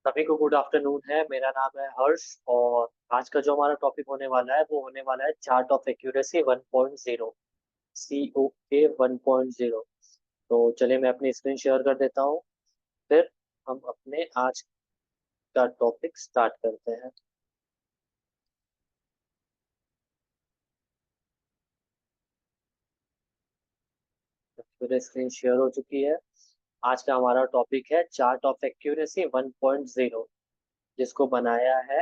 सभी को good afternoon है। मेरा नाम है हर्ष और आज का जो हमारा टॉपिक होने वाला है वो होने वाला है चार्ट ऑफ एक्यूरेसी 1.0, COA 1.0। तो चलिए मैं अपनी स्क्रीन शेयर कर देता हूँ, फिर हम अपने आज का टॉपिक स्टार्ट करते हैं। तो फिर स्क्रीन शेयर हो चुकी है। आज का हमारा टॉपिक है चार्ट ऑफ एक्यूरेसी 1.0, जिसको बनाया है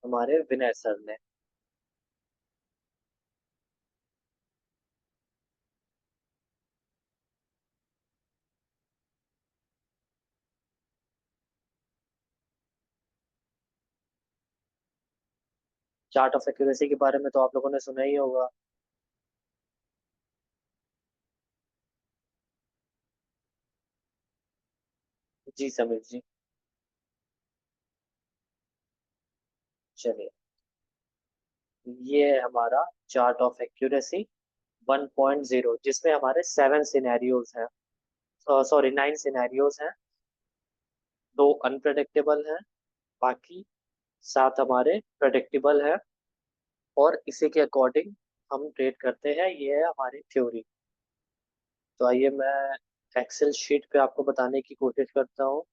हमारे विनय सर ने। चार्ट ऑफ एक्यूरेसी के बारे में तो आप लोगों ने सुना ही होगा। जी समीर जी। चलिए, ये है हमारा चार्ट ऑफ एक्यूरेसी 1.0, जिसमें हमारे 7 सिनेरियोज हैं, सॉरी 9 सिनेरियोज हैं। दो अनप्रडिक्टेबल हैं, बाकी 7 हमारे प्रेडिक्टेबल हैं। और इसी के अकॉर्डिंग हम ट्रेड करते हैं। ये है हमारी थ्योरी। तो आइए मैं एक्सेल शीट पे आपको बताने की कोशिश करता हूँ।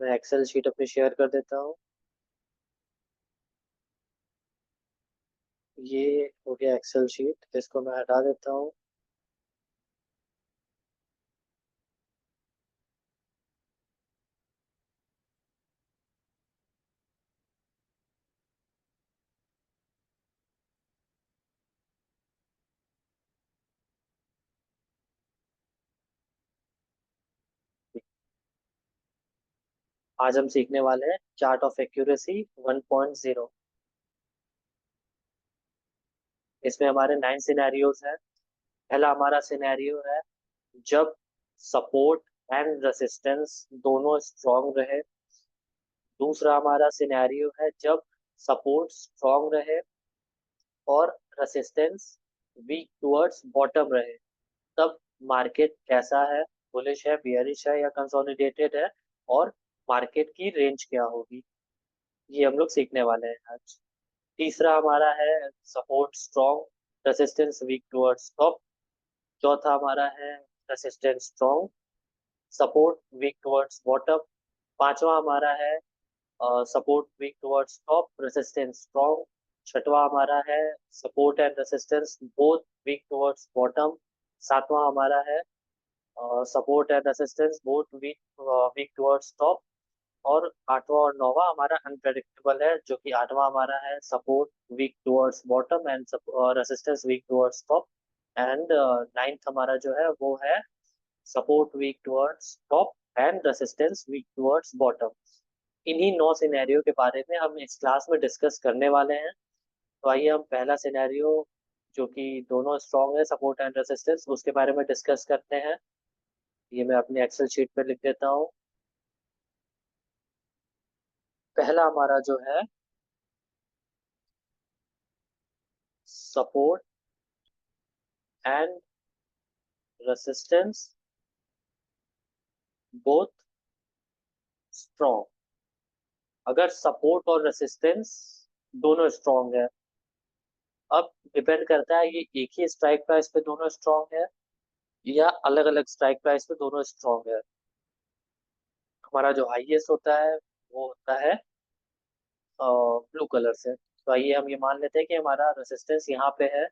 मैं एक्सेल शीट अपनी शेयर कर देता हूँ। ये हो गया एक्सेल शीट, इसको मैं हटा देता हूँ। आज हम सीखने वाले हैं चार्ट ऑफ एक्यूरेसी 1.0। इसमें हमारे 9 सिनेरियोज हैं। पहला हमारा सिनेरियो है जब सपोर्ट एंड रेसिस्टेंस दोनों स्ट्रांग रहे। दूसरा हमारा सिनेरियो है जब सपोर्ट स्ट्रांग रहे और रेसिस्टेंस वीक टुवर्ड्स बॉटम रहे। तब मार्केट कैसा है, बुलिश है, बियरिश है या कंसोलिडेटेड है, और मार्केट की रेंज क्या होगी, ये हम लोग सीखने वाले हैं आज। तीसरा हमारा है support strong, resistance weak towards top. चौथा हमारा है resistance strong, support weak towards bottom. पांचवा हमारा है support weak towards top, resistance strong. छठवां हमारा है support and resistance both weak towards bottom. सातवां हमारा है support and resistance both weak weak towards top. और आठवां और नौवां हमारा अनप्रेडिक्टेबल है, जो कि आठवां हमारा है support weak towards bottom and resistance weak towards top. And ninth हमारा जो है वो है support weak towards top and resistance weak towards bottom. इन्हीं 9 सिनेरियो के बारे में हम इस क्लास में डिस्कस करने वाले हैं। तो आइए हम पहला सिनेरियो, जो कि दोनों स्ट्रॉन्ग है, सपोर्ट एंड रेसिस्टेंस, उसके बारे में डिस्कस करते हैं। ये मैं अपनी एक्सेल शीट पे लिख देता हूँ। पहला हमारा जो है support and resistance both strong. अगर सपोर्ट और रेसिस्टेंस दोनों स्ट्रॉन्ग है, अब डिपेंड करता है ये एक ही स्ट्राइक प्राइस पे दोनों स्ट्रॉन्ग है या अलग अलग स्ट्राइक प्राइस पे दोनों स्ट्रॉन्ग है। हमारा जो हाईएस्ट होता है वो होता है ब्लू कलर से। तो आइए हम ये मान लेते हैं कि हमारा रेसिस्टेंस यहाँ पे है।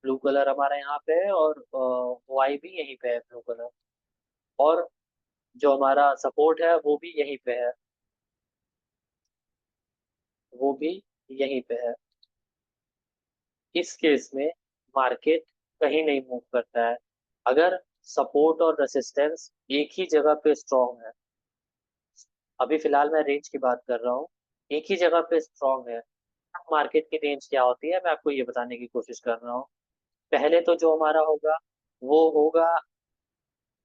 ब्लू कलर हमारा यहाँ पे है और वाई भी यहीं पे है, ब्लू कलर। और जो हमारा सपोर्ट है वो भी यहीं पे है, वो भी यहीं पे है। इस केस में मार्केट कहीं नहीं मूव करता है। अगर सपोर्ट और रेसिस्टेंस एक ही जगह पे स्ट्रांग है, अभी फिलहाल मैं रेंज की बात कर रहा हूँ, एक ही जगह पे स्ट्रांग है, मार्केट की रेंज क्या होती है मैं आपको ये बताने की कोशिश कर रहा हूँ। पहले तो जो हमारा होगा वो होगा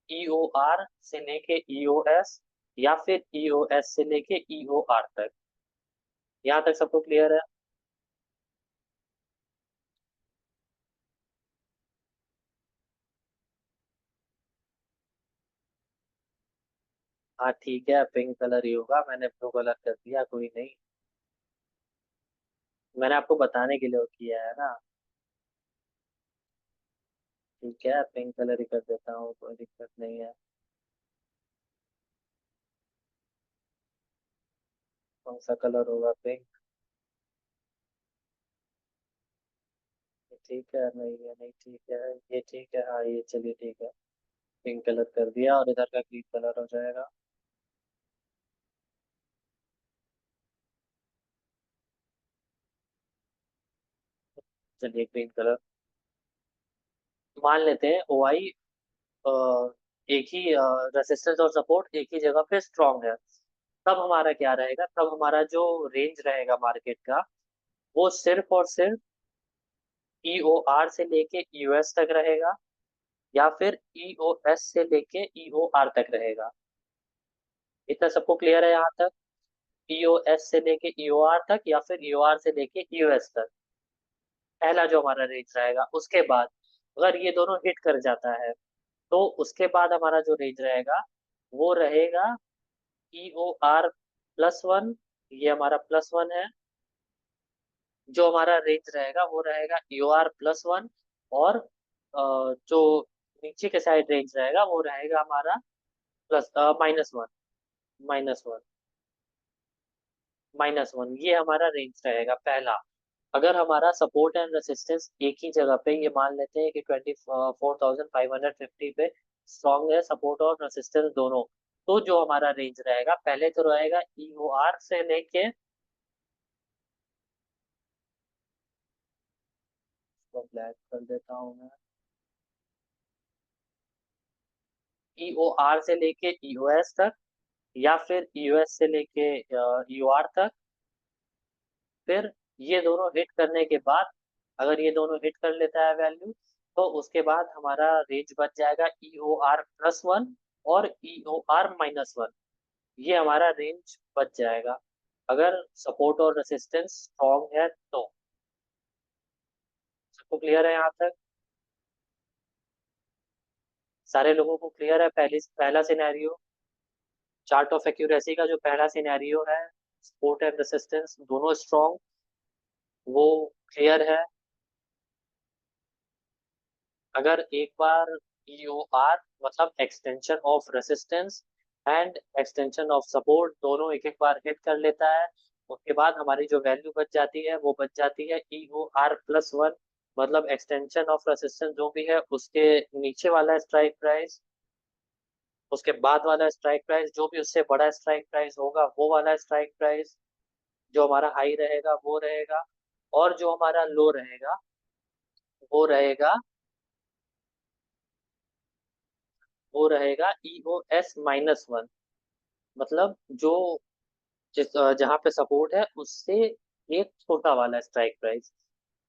EOR से लेके EOS, या फिर EOS से लेके EOR तक। यहाँ तक सबको क्लियर है? हाँ ठीक है, पिंक कलर ही होगा, मैंने ब्लू कलर कर दिया, कोई नहीं। मैंने आपको बताने के लिए वो किया है ना। ठीक है, पिंक कलर ही कर देता हूँ, कोई दिक्कत नहीं है। कौन सा कलर होगा? पिंक। ठीक है, नहीं है, नहीं ठीक है। ये ठीक है, हाँ ये चलिए ठीक है। पिंक कलर कर दिया और इधर का ग्रीन कलर हो जाएगा। चलिए ग्रीन कलर। मान लेते हैं ओ आई एक ही रेसिस्टेंस और सपोर्ट एक ही जगह पे स्ट्रांग है। तब हमारा क्या रहेगा? तब हमारा जो रेंज रहेगा मार्केट का, वो सिर्फ और सिर्फ ई ओ आर से लेके ई ओ एस तक रहेगा, या फिर ई ओ एस से लेके ई ओ आर तक रहेगा। इतना सबको क्लियर है यहाँ तक? ई ओ एस से लेके ई ओ आर तक, या फिर ई ओ आर से लेके ई ओ एस तक, पहला जो हमारा रेंज रहेगा। उसके बाद अगर ये दोनों हिट कर जाता है, तो उसके बाद हमारा जो रेंज रहेगा वो रहेगा ई ओ आर प्लस वन। ये हमारा प्लस वन है। जो हमारा रेंज रहेगा वो रहेगा ई ओ आर प्लस वन। और जो नीचे के साइड रेंज रहेगा वो रहेगा हमारा plus minus one. Minus one. Minus one, ये हमारा रेंज रहेगा पहला। अगर हमारा सपोर्ट एंड रेसिस्टेंस एक ही जगह पे, ये मान लेते हैं कि 24,550 पे स्ट्रॉन्ग है सपोर्ट और रेसिस्टेंस दोनों, तो जो हमारा रेंज रहेगा पहले तो रहेगा ई ओ आर से लेके, तो ब्लैक कर देता हूँ मैं, ई ओ आर से लेके ई ओ एस तक, या फिर ई ओ एस से लेके ई ओ आर तक। फिर ये दोनों हिट करने के बाद, अगर ये दोनों हिट कर लेता है वैल्यू, तो उसके बाद हमारा रेंज बच जाएगा ई ओ आर प्लस वन और ई ओ आर माइनस वन। ये हमारा रेंज बच जाएगा अगर सपोर्ट और रेसिस्टेंस स्ट्रॉन्ग है तो। सबको क्लियर है यहाँ तक? सारे लोगों को क्लियर है? पहला सिनेरियो, चार्ट ऑफ एक्यूरेसी का जो पहला सिनेरियो है, सपोर्ट एंड रेसिस्टेंस दोनों स्ट्रॉन्ग, वो क्लियर है। अगर एक बार EOR मतलब extension of resistance and extension of support दोनों एक एक बार हिट कर लेता है, उसके बाद हमारी जो वैल्यू बच जाती है वो बच जाती है EOR प्लस वन। मतलब एक्सटेंशन ऑफ रेसिस्टेंस जो भी है उसके नीचे वाला स्ट्राइक प्राइस, उसके बाद वाला स्ट्राइक प्राइस, जो भी उससे बड़ा स्ट्राइक प्राइस होगा वो वाला स्ट्राइक प्राइस, जो हमारा हाई रहेगा वो रहेगा, और जो हमारा लो रहेगा वो रहेगा EOS माइनस वन। मतलब जो जहाँ पे सपोर्ट है उससे एक छोटा वाला स्ट्राइक प्राइस।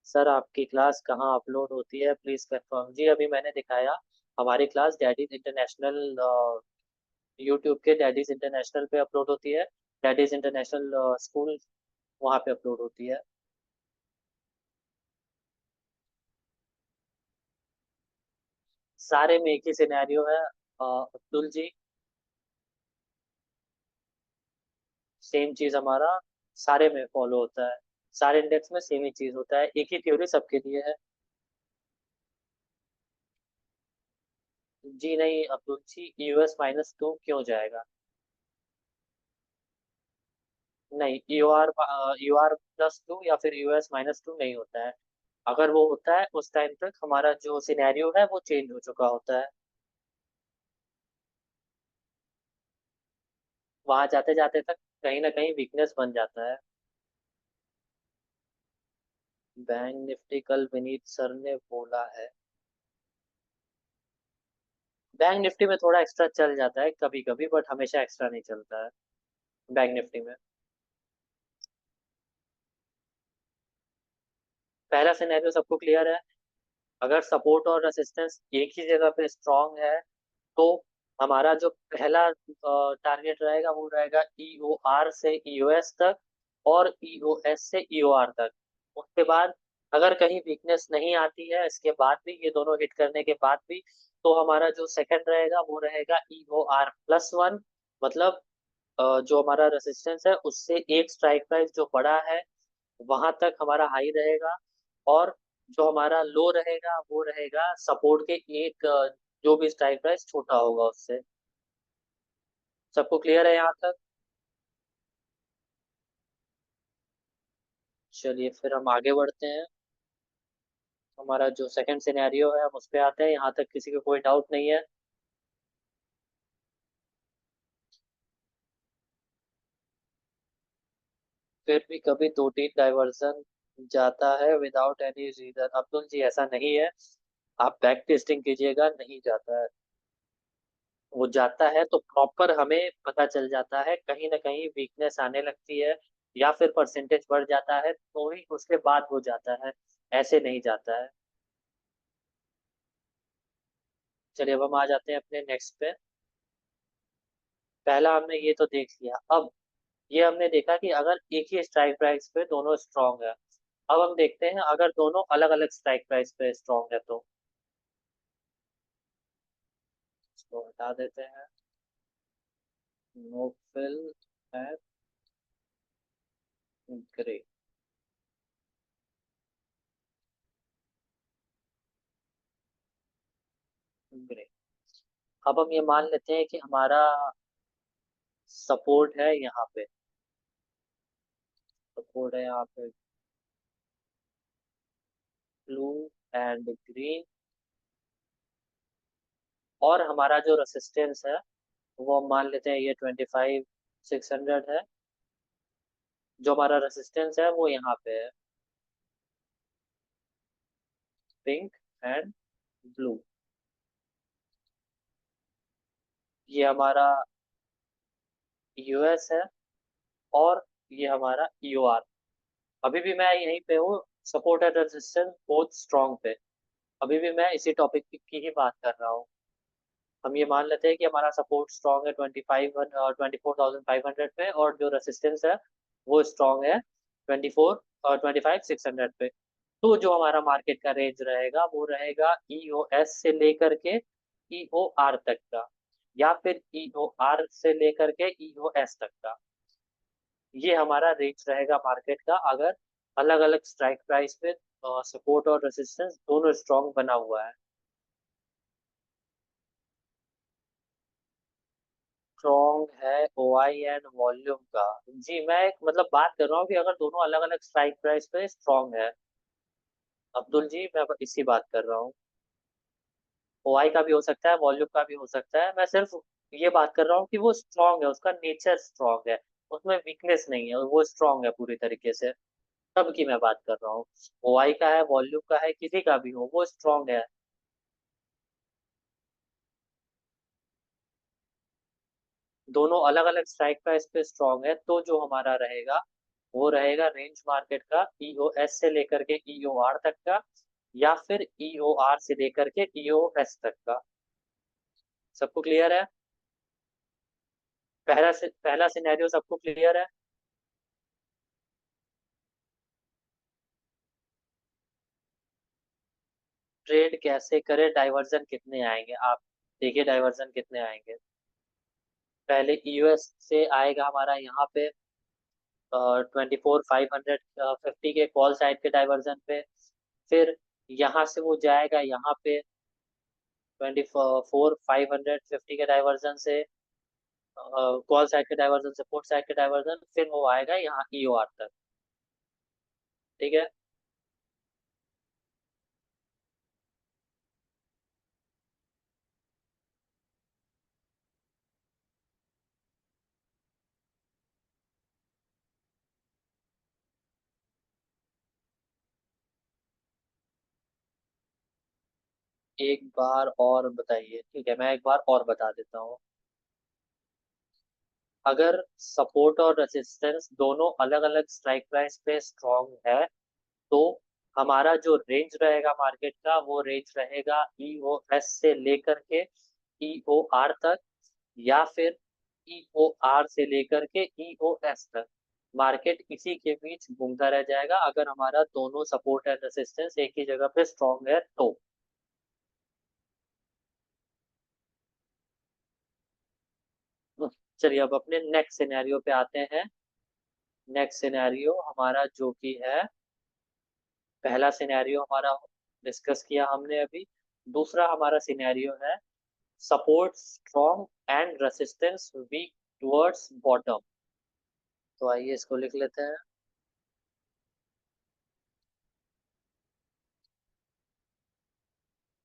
सर आपकी क्लास कहाँ अपलोड होती है, प्लीज कंफर्म। जी अभी मैंने दिखाया, हमारी क्लास डैडीज इंटरनेशनल, यूट्यूब के डैडीज इंटरनेशनल पे अपलोड होती है। डैडीज इंटरनेशनल स्कूल, वहाँ पे अपलोड होती है। सारे में एक ही सिनेरियो है अब्दुल जी। सेम चीज हमारा सारे में फॉलो होता है। सारे इंडेक्स में सेम ही चीज होता है, एक ही थ्योरी सबके लिए है। जी नहीं अब्दुल जी, यूएस माइनस टू क्यों जाएगा? नहीं, यू आर प्लस टू या फिर यूएस माइनस टू नहीं होता है। अगर वो होता है उस टाइम तक हमारा जो सिनेरियो है वो चेंज हो चुका होता है। वहां जाते जाते तक कहीं ना कहीं वीकनेस बन जाता है। बैंक निफ्टी कल विनीत सर ने बोला है, बैंक निफ्टी में थोड़ा एक्स्ट्रा चल जाता है कभी कभी, बट हमेशा एक्स्ट्रा नहीं चलता है बैंक निफ्टी में। पहला सिनेरियो सबको क्लियर है? अगर सपोर्ट और रेसिस्टेंस एक ही जगह पे स्ट्रांग है, तो हमारा जो पहला टारगेट रहेगा वो रहेगा ई ओ आर से ई ओ एस तक, और ई ओ एस से ई ओ आर तक। उसके बाद अगर कहीं वीकनेस नहीं आती है इसके बाद भी, ये दोनों हिट करने के बाद भी, तो हमारा जो सेकंड रहेगा वो रहेगा ई ओ आर प्लस वन। मतलब जो हमारा रेसिस्टेंस है उससे एक स्ट्राइक प्राइस जो बड़ा है वहां तक हमारा हाई रहेगा, और जो हमारा लो रहेगा वो रहेगा सपोर्ट के एक जो भी स्ट्राइक प्राइस छोटा होगा उससे। सबको क्लियर है यहाँ तक? चलिए फिर हम आगे बढ़ते हैं। हमारा जो सेकंड सिनेरियो है हम उस पे आते हैं, यहाँ तक किसी को कोई डाउट नहीं है? फिर भी कभी दो तीन डाइवर्जन जाता है विदाउट एनी रीजन? अब्दुल जी ऐसा नहीं है, आप बैक टेस्टिंग कीजिएगा, नहीं जाता है। वो जाता है तो प्रॉपर हमें पता चल जाता है, कहीं ना कहीं वीकनेस आने लगती है या फिर परसेंटेज बढ़ जाता है तो ही उसके बाद वो जाता है, ऐसे नहीं जाता है। चलिए अब हम आ जाते हैं अपने नेक्स्ट पे। पहला हमने ये तो देख लिया। अब ये हमने देखा कि अगर एक ही स्ट्राइक प्राइस पे दोनों स्ट्रांग है। अब हम देखते हैं अगर दोनों अलग अलग स्ट्राइक प्राइस पे स्ट्रांग है तो इसको हटा देते हैं। नो फिल है ग्रे। ग्रे। अब हम ये मान लेते हैं कि हमारा सपोर्ट है यहाँ पे। सपोर्ट है यहाँ पे ब्लू एंड ग्रीन, और हमारा जो रेसिस्टेंस है वो हम मान लेते हैं ये 25,600 है। जो हमारा रेसिस्टेंस है वो यहाँ पे है, पिंक एंड ब्लू। ये हमारा यूएस है, और ये हमारा ईओआर। अभी भी मैं यहीं पे हूँ, support and resistance both strong पे। अभी भी मैं इसी टॉपिक की ही बात कर रहा हूँ। हम ये मान लेते हैं कि हमारा सपोर्ट स्ट्रॉन्ग है 24,500 पे, और जो रेसिस्टेंस है वो स्ट्रॉन्ग है 25,600 पे। तो जो हमारा मार्केट का रेंज रहेगा वो रहेगा ईओएस से लेकर के ईओआर तक का, या फिर ईओआर से लेकर के ईओएस तक का। ये हमारा रेंज रहेगा मार्केट का, अगर अलग अलग स्ट्राइक प्राइस पे सपोर्ट और रेजिस्टेंस दोनों स्ट्रॉन्ग बना हुआ है। स्ट्रॉन्ग है ओआई एंड वॉल्यूम का? जी मैं एक मतलब बात कर रहा हूँ कि अगर दोनों अलग अलग स्ट्राइक प्राइस पे स्ट्रॉन्ग है। अब्दुल जी मैं इसी बात कर रहा हूँ। ओआई का भी हो सकता है, वॉल्यूम का भी हो सकता है, मैं सिर्फ ये बात कर रहा हूँ कि वो स्ट्रॉन्ग है, उसका नेचर स्ट्रॉन्ग है, उसमें वीकनेस नहीं है, वो स्ट्रॉन्ग है पूरी तरीके से। तब की मैं बात कर रहा हूँ। ओआई का है, वॉल्यूम का है, किसी का भी हो वो स्ट्रॉन्ग है। दोनों अलग अलग स्ट्राइक प्राइस पे स्ट्रॉन्ग है, तो जो हमारा रहेगा वो रहेगा रेंज मार्केट का ईओएस से लेकर के ईओआर तक का, या फिर ईओआर से लेकर के ईओएस तक का। सबको क्लियर है? पहला सिनेरियो सबको क्लियर है? ट्रेड कैसे करें, डाइवर्जन कितने आएंगे आप देखिए, डाइवर्जन कितने आएंगे। पहले यूएस से आएगा हमारा यहाँ पे 24,550 के कॉल साइड के डाइवर्जन पे। फिर यहाँ से वो जाएगा यहाँ पे 24,550 के डाइवर्जन से, कॉल साइड के डाइवर्जन से पुट साइड के डाइवर्जन, फिर वो आएगा यहाँ ईओआर तक। ठीक है। एक बार और बताइए, ठीक है मैं एक बार और बता देता हूँ। अगर सपोर्ट और रेजिस्टेंस दोनों अलग अलग स्ट्राइक प्राइस पे स्ट्रॉन्ग है, तो हमारा जो रेंज रहेगा मार्केट का वो रेंज रहेगा ईओएस से लेकर के ईओआर तक, या फिर ईओआर से लेकर के ईओएस तक। मार्केट इसी के बीच घूमता रह जाएगा अगर हमारा दोनों सपोर्ट एंड रेजिस्टेंस एक ही जगह पे स्ट्रॉन्ग है तो। चलिए अब अपने नेक्स्ट सिनेरियो पे आते हैं। नेक्स्ट सिनेरियो हमारा जो कि है, पहला सिनेरियो हमारा डिस्कस किया हमने अभी। दूसरा हमारा सिनेरियो है support strong and resistance weak towards bottom. तो आइए इसको लिख लेते हैं।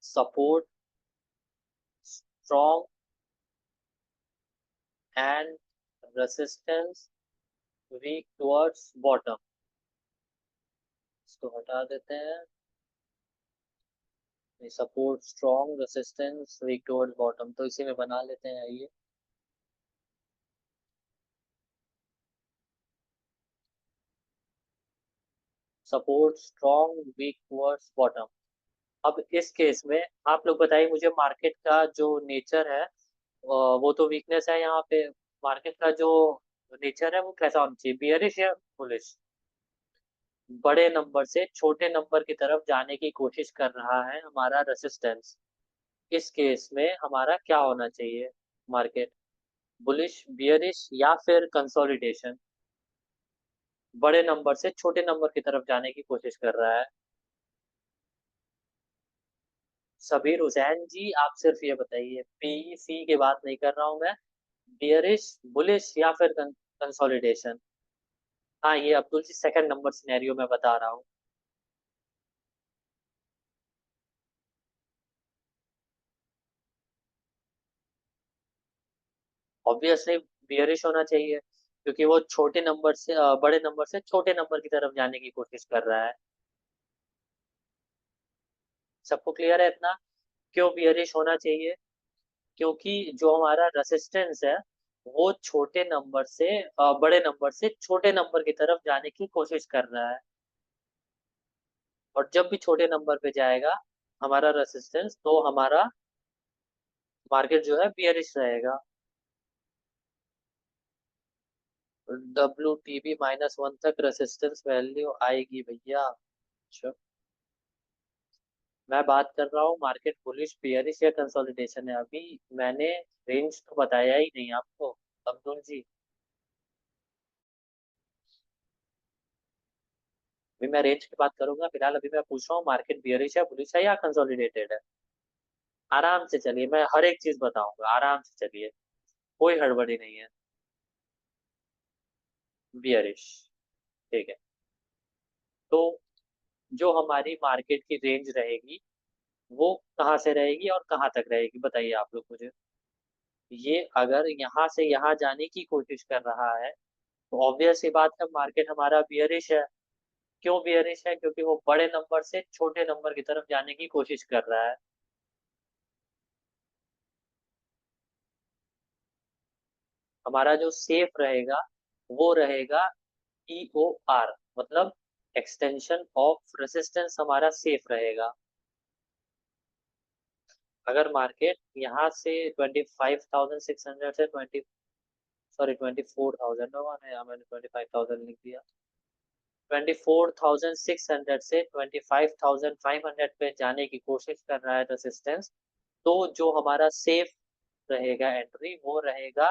Support strong and resistance weak towards bottom. इसको हटा देते हैं। Support strong resistance weak towards bottom, तो इसी में बना लेते हैं। आइए support strong weak towards bottom. अब इस केस में आप लोग बताइए मुझे, मार्केट का जो नेचर है वो तो वीकनेस है यहाँ पे। मार्केट का जो नेचर है वो कैसा होना चाहिए, बियरिश या बुलिश? बड़े नंबर से छोटे नंबर की तरफ जाने की कोशिश कर रहा है हमारा रेसिस्टेंस। इस केस में हमारा क्या होना चाहिए मार्केट, बुलिश, बियरिश या फिर कंसोलिडेशन? बड़े नंबर से छोटे नंबर की तरफ जाने की कोशिश कर रहा है। सबीर हुसैन जी, आप सिर्फ ये बताइए, पी सी की बात नहीं कर रहा हूं मैं, बियरिश, बुलिश या फिर कंसोलिडेशन? हाँ, ये अब्दुल जी सेकंड नंबर सिनेरियो में बता रहा हूँ। ऑब्वियसली बियरिश होना चाहिए, क्योंकि वो छोटे नंबर से बड़े नंबर से छोटे नंबर की तरफ जाने की कोशिश कर रहा है। सबको क्लियर है इतना? क्यों बियरिश होना चाहिए? क्योंकि जो हमारा रेसिस्टेंस है वो छोटे नंबर से बड़े नंबर से छोटे नंबर की तरफ जाने की कोशिश कर रहा है। और जब भी छोटे नंबर पे जाएगा हमारा रेसिस्टेंस, तो हमारा मार्केट जो है बियरिश रहेगा। WTB -1 तक रेसिस्टेंस वैल्यू आएगी भैया। अच्छा, मैं बात कर रहा हूँ मार्केट बुलिश, बियरिश या कंसोलिडेशन है। अभी मैंने रेंज तो बताया ही नहीं आपको अब्दुल जी। अभी मैं रेंज की बात करूंगा, फिलहाल अभी मैं पूछ रहा हूँ मार्केट बियरिश है, बुलिश है या कंसोलिडेटेड है। आराम से चलिए, मैं हर एक चीज बताऊंगा, आराम से चलिए, कोई हड़बड़ी नहीं है। बियरिश, ठीक है। तो जो हमारी मार्केट की रेंज रहेगी वो कहाँ से रहेगी और कहाँ तक रहेगी, बताइए आप लोग मुझे। ये अगर यहाँ से यहाँ जाने की कोशिश कर रहा है तो ऑब्वियस सी बात है मार्केट हमारा बियरिश है। क्यों बियरिश है? क्योंकि वो बड़े नंबर से छोटे नंबर की तरफ जाने की कोशिश कर रहा है। हमारा जो सेफ रहेगा वो रहेगा EOR, मतलब एक्सटेंशन ऑफ रेसिस्टेंस हमारा सेफ रहेगा। अगर मार्केट यहाँ से 25,600 से 24,000 होगा ना, यहाँ मैंने 25,000 लिख दिया। 24,600 से 25,500 पे जाने की कोशिश कर रहा है रेसिस्टेंस, तो जो हमारा सेफ रहेगा एंट्री वो रहेगा,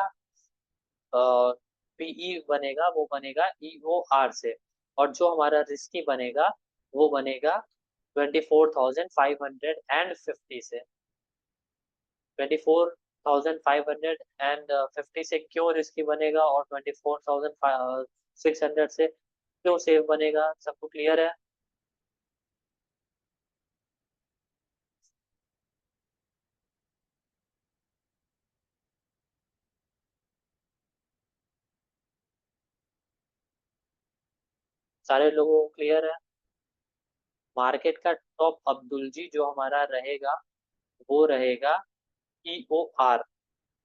पीई बनेगा, वो बनेगा EOR से। और जो हमारा रिस्की बनेगा वो बनेगा 24,550 से। 24,550 से क्यों रिस्की बनेगा और 24,600 से क्यों सेफ बनेगा, सबको क्लियर है? सारे लोगों को क्लियर है? मार्केट का टॉप अब्दुल जी जो हमारा रहेगा वो रहेगा EOR,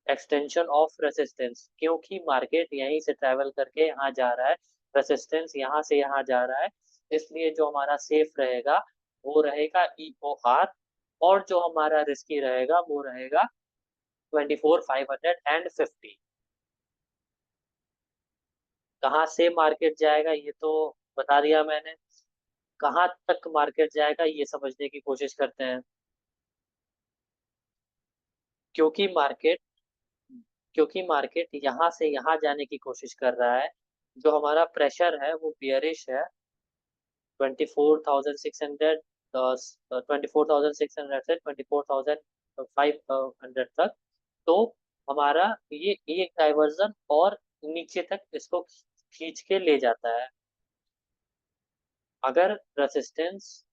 एक्सटेंशन ऑफ रेसिस्टेंस, क्योंकि मार्केट यहीं से ट्रेवल करके यहाँ जा रहा है, रेसिस्टेंस यहाँ से यहाँ जा रहा है, इसलिए जो हमारा सेफ रहेगा वो रहेगा EOR। और जो हमारा रिस्की रहेगा वो रहेगा 24,550। कहाँ से मार्केट जाएगा ये तो बता दिया मैंने, कहाँ तक मार्केट जाएगा ये समझने की कोशिश करते हैं। क्योंकि मार्केट क्योंकि मार्केट यहाँ से यहाँ जाने की कोशिश कर रहा है। जो हमारा प्रेशर है वो बियरिश है 24,600, 24,600 से 24,500 तक। तो हमारा ये एक डाइवर्जन और नीचे तक इसको खींच के ले जाता है। अगर रेसिस्टेंस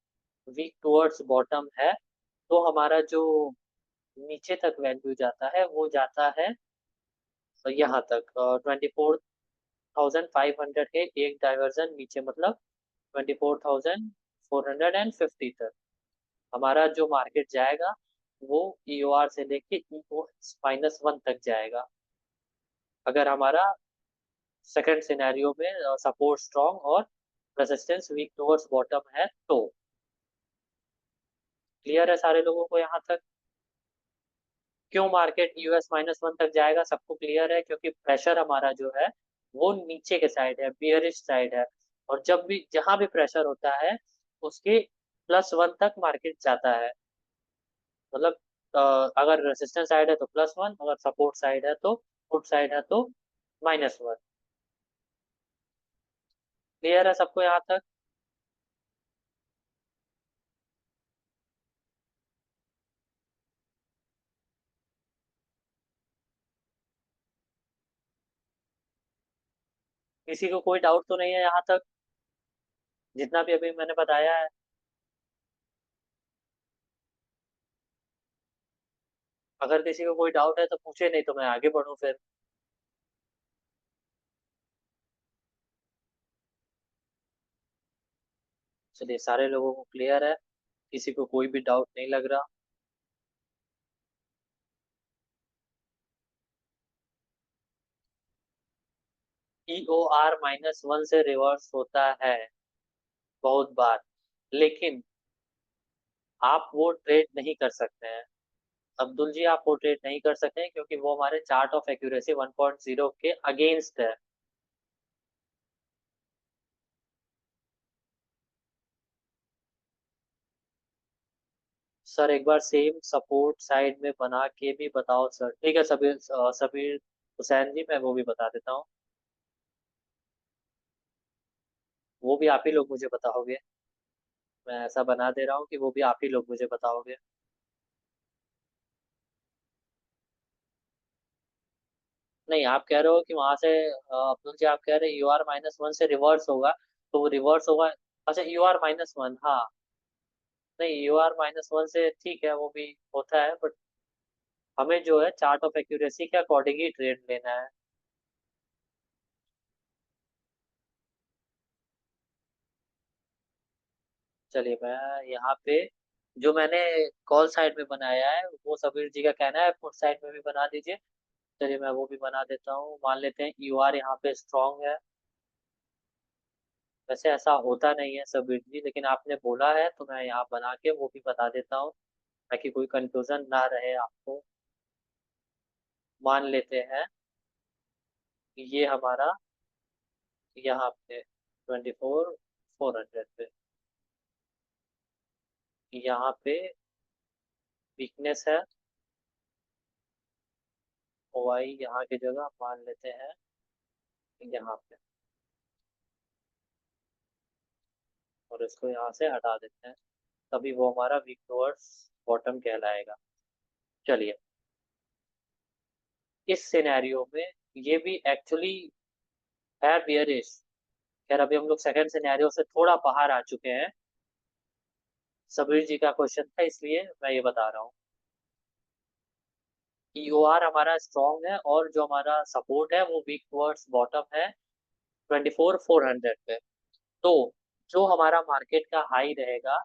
वीक टुवर्ड्स बॉटम है तो हमारा जो नीचे तक वैल्यू जाता है वो जाता है यहाँ तक 24,500 के एक डाइवर्जन नीचे, मतलब 24,450 तक हमारा जो मार्केट जाएगा वो EOR से लेके EO-1 तक जाएगा। अगर हमारा सेकंड सिनेरियो में सपोर्ट स्ट्रॉन्ग और रेजिस्टेंस वीक टुवर्ड्स बॉटम है तो। क्लियर है सारे लोगों को यहाँ तक? क्यों मार्केट US-1 तक जाएगा सबको क्लियर है? क्योंकि प्रेशर हमारा जो है वो नीचे के साइड है, बियरिश साइड है। और जब भी जहां भी प्रेशर होता है उसके +1 तक मार्केट जाता है। मतलब अगर रेजिस्टेंस साइड है तो +1, अगर सपोर्ट साइड है तो पुट साइड है तो -1। क्लियर है सबको यहाँ तक? किसी को कोई डाउट तो नहीं है यहाँ तक जितना भी अभी मैंने बताया है? अगर किसी को कोई डाउट है तो पूछे, नहीं तो मैं आगे बढ़ूं फिर। चलिए सारे लोगों को क्लियर है, किसी को कोई भी डाउट नहीं लग रहा? EOR-1 से रिवर्स होता है बहुत बार, लेकिन आप वो ट्रेड नहीं कर सकते हैं। अब्दुल जी आप वो ट्रेड नहीं कर सकते हैं क्योंकि वो हमारे चार्ट ऑफ एक्यूरेसी 1.0 के अगेंस्ट है। सर एक बार सेम सपोर्ट साइड में बना के भी बताओ सर। ठीक है सबीर, सबीर हुसैन जी मैं वो भी बता देता हूँ। वो भी आप ही लोग मुझे बताओगे। मैं ऐसा बना दे रहा हूँ कि वो भी आप ही लोग मुझे बताओगे। नहीं आप कह रहे हो कि वहां से अब्दुल जी आप कह रहे हैं EOR-1 से रिवर्स होगा, तो वो रिवर्स होगा। अच्छा EOR-1, हाँ। नहीं EOR-1 से ठीक है वो भी होता है, बट हमें जो है चार्ट ऑफ एक्यूरेसी के अकॉर्डिंग ही ट्रेड लेना है। चलिए मैं यहाँ पे जो मैंने कॉल साइड में बनाया है वो सबीर जी का कहना है पुट साइड में भी बना दीजिए। चलिए मैं वो भी बना देता हूँ। मान लेते हैं EOR यहाँ पे स्ट्रांग है। वैसे ऐसा होता नहीं है सबीर जी, लेकिन आपने बोला है तो मैं यहाँ बना के वो भी बता देता हूँ ताकि कोई कंफ्यूजन ना रहे आपको। मान लेते हैं ये हमारा यहाँ पे 24,400 पे यहाँ पे वीकनेस है। OI यहाँ की जगह मान लेते हैं यहाँ पे, और इसको यहाँ से हटा देते हैं। तभी वो हमारा वीक टुवर्ड्स बॉटम कहलाएगा। चलिए इस सिनेरियो में ये भी एक्चुअली है बियरिश। खैर अभी हम लोग सेकंड सिनेरियो से थोड़ा बाहर आ चुके हैं। सबीर जी का क्वेश्चन था इसलिए मैं ये बता रहा हूँ। EOR हमारा स्ट्रॉन्ग है और जो हमारा सपोर्ट है वो वीक टुवर्ड्स बॉटम है 24,400 पे। तो जो हमारा मार्केट का हाई रहेगा,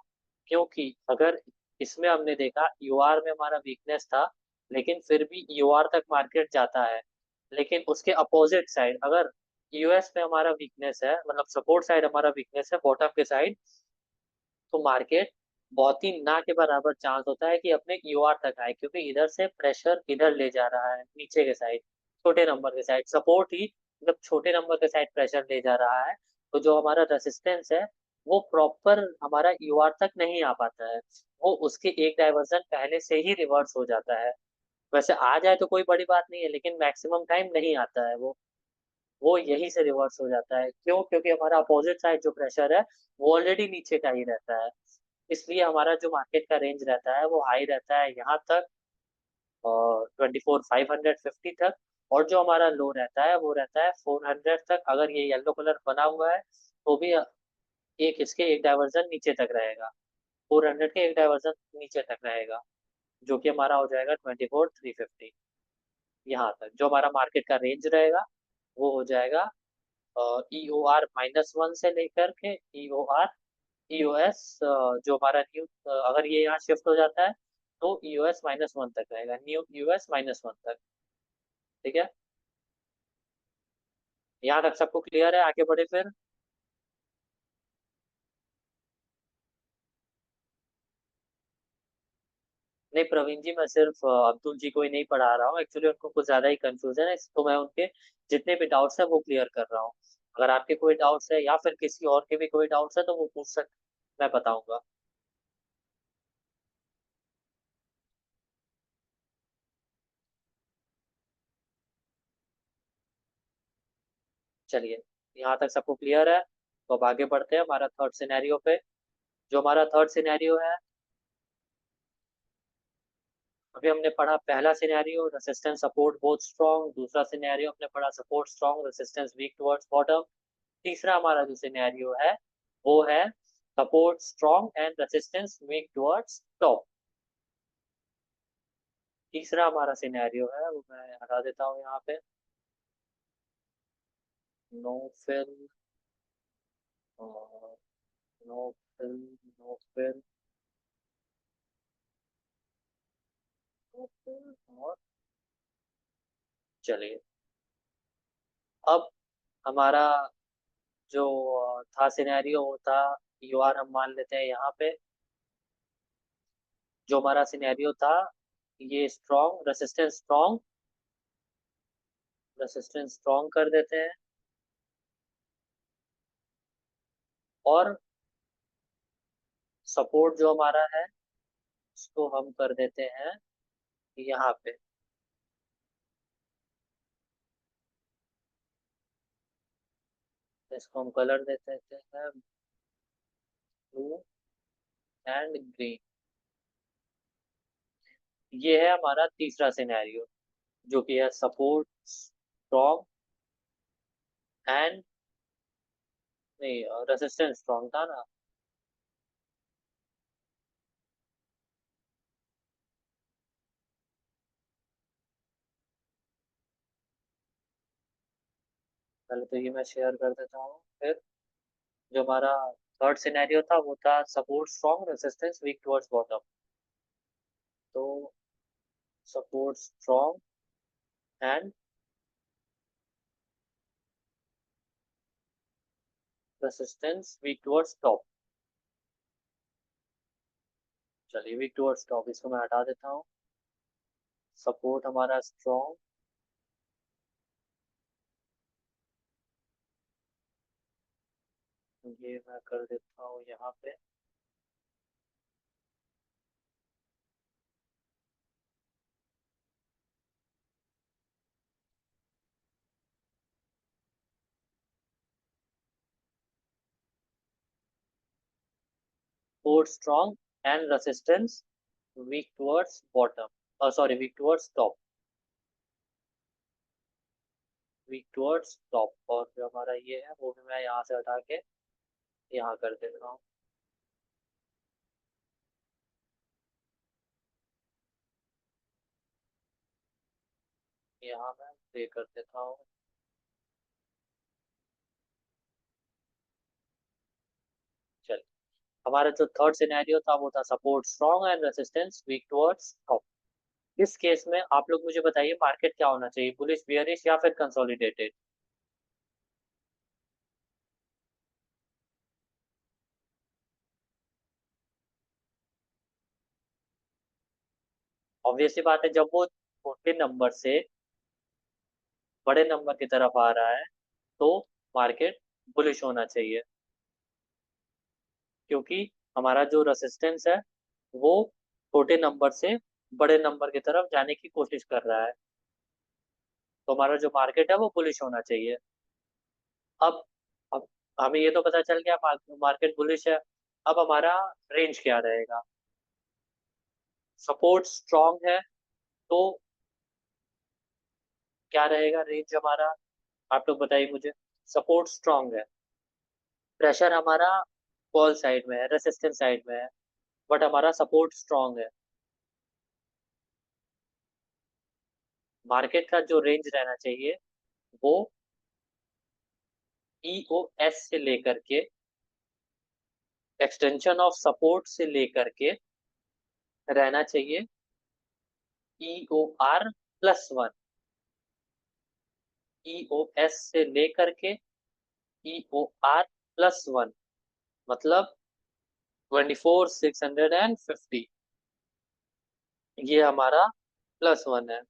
क्योंकि अगर इसमें हमने देखा EOR में हमारा वीकनेस था लेकिन फिर भी EOR तक मार्केट जाता है। लेकिन उसके अपोजिट साइड अगर US में हमारा वीकनेस है, मतलब सपोर्ट साइड हमारा वीकनेस है बॉटम के साइड, तो मार्केट बहुत ही ना के बराबर चांस होता है कि अपने EOR तक आए, क्योंकि इधर से प्रेशर इधर ले जा रहा है नीचे के साइड, छोटे नंबर के साइड सपोर्ट ही जब छोटे नंबर के साइड प्रेशर ले जा रहा है, तो जो हमारा रेसिस्टेंस है वो प्रॉपर हमारा EOR तक नहीं आ पाता है। वो उसके एक डाइवर्जन पहले से ही रिवर्स हो जाता है। वैसे आ जाए तो कोई बड़ी बात नहीं है, लेकिन मैक्सिमम टाइम नहीं आता है वो यहीं से रिवर्स हो जाता है। क्यों? क्योंकि हमारा अपोजिट साइड जो प्रेशर है वो ऑलरेडी नीचे का ही रहता है। इसलिए हमारा जो मार्केट का रेंज रहता है वो हाई रहता है यहाँ तक, 24,550 तक। और जो हमारा लो रहता है वो रहता है 400 तक। अगर ये येलो कलर बना हुआ है तो भी एक इसके एक डाइवर्जन नीचे तक रहेगा, 400 के एक डाइवर्जन नीचे तक रहेगा, जो कि हमारा हो जाएगा 24,350। यहाँ तक जो हमारा मार्केट का रेंज रहेगा वो हो जाएगा EOR-1 से लेकर के EOS, जो हमारा न्यू, अगर ये यहाँ शिफ्ट हो जाता है तो EOS-1 तक रहेगा, न्यू EOS-1 तक। ठीक है, यहाँ तक सबको क्लियर है? आगे बढ़े फिर। नहीं प्रवीण जी, मैं सिर्फ अब्दुल जी को ही नहीं पढ़ा रहा हूँ, एक्चुअली उनको कुछ ज्यादा ही कंफ्यूजन है, तो मैं उनके जितने भी डाउट्स है वो क्लियर कर रहा हूँ। अगर आपके कोई डाउट्स है या फिर किसी और के भी कोई डाउट्स है तो वो पूछ सकते, मैं बताऊंगा। चलिए, यहाँ तक सबको क्लियर है, तो अब आगे बढ़ते हैं हमारा थर्ड सिनेरियो पे। जो हमारा थर्ड सिनेरियो है, अभी हमने पढ़ा पहला scenario resistance support both strong, दूसरा सिनेरियो हमने पढ़ा support strong resistance weak towards bottom, तीसरा हमारा जो सिनेरियो है वो है support strong and resistance weak towards top. तीसरा हमारा सिनेरियो है वो मैं हटा देता हूँ यहाँ पे। नो फिल, और no fill, no fill, no fill, और चलिए, अब हमारा जो था सिनेरियो वो था, यूआर हम मान लेते हैं यहाँ पे। जो हमारा सिनेरियो था, ये स्ट्रॉन्ग रेसिस्टेंस स्ट्रॉन्ग कर देते हैं, और सपोर्ट जो हमारा है उसको हम कर देते हैं यहाँ पे। इसको हम कलर दे देते हैं ब्लू एंड ग्रीन। ये है हमारा तीसरा सिनेरियो, जो कि है सपोर्ट स्ट्रॉन्ग एंड, नहीं रेसिस्टेंस स्ट्रॉन्ग था ना। पहले तो ये मैं शेयर कर देता हूँ। फिर जो हमारा थर्ड सिनेरियो था वो था support strong resistance weak towards bottom. तो support strong and resistance weak towards top. चलिए, वीक टुवर्ड्स टॉप इसको मैं हटा देता हूँ। सपोर्ट हमारा स्ट्रॉन्ग, ये मैं कर देता हूँ यहाँ पे। Support strong and resistance weak towards bottom, sorry weak towards top, weak towards top. और जो हमारा ये है वो भी मैं यहाँ से हटा के यहाँ कर देता हूँ। यहाँ मैं प्ले कर देता हूँ। चलिए, हमारा जो थर्ड सिनेरियो था वो था support strong and resistance weak towards top. इस केस में आप लोग मुझे बताइए मार्केट क्या होना चाहिए, बुलिश बियरिश या फिर कंसोलिडेटेड? ऑब्वियस सी बात है, जब वो छोटे नंबर से बड़े नंबर की तरफ आ रहा है तो मार्केट बुलिश होना चाहिए, क्योंकि हमारा जो रेसिस्टेंस है वो छोटे नंबर से बड़े नंबर की तरफ जाने की कोशिश कर रहा है, तो हमारा जो मार्केट है वो बुलिश होना चाहिए। अब अब हमें ये तो पता चल गया मार्केट बुलिश है। अब हमारा रेंज क्या रहेगा? सपोर्ट स्ट्रांग है तो क्या रहेगा रेंज हमारा? आप लोग बताइए मुझे। सपोर्ट स्ट्रांग है, प्रेशर हमारा कॉल साइड में है, रेसिस्टेंस साइड में है, बट हमारा सपोर्ट स्ट्रांग है। मार्केट का जो रेंज रहना चाहिए वो EOS से लेकर के, एक्सटेंशन ऑफ सपोर्ट से लेकर के रहना चाहिए EOR+1। EOS से लेकर के EOR+1 मतलब 24,650, ये हमारा +1 है।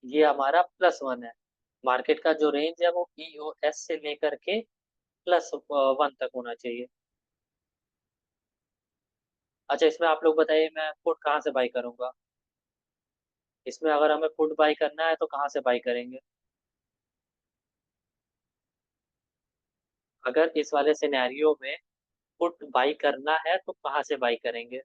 ये हमारा +1 है। मार्केट का जो रेंज है वो EOS से लेकर के +1 तक होना चाहिए। अच्छा, इसमें आप लोग बताइए मैं पुट कहाँ से बाई करूंगा? इसमें अगर हमें पुट बाई करना है तो कहाँ से बाई करेंगे? अगर इस वाले सिनेरियो में पुट बाई करना है तो कहाँ से बाई करेंगे?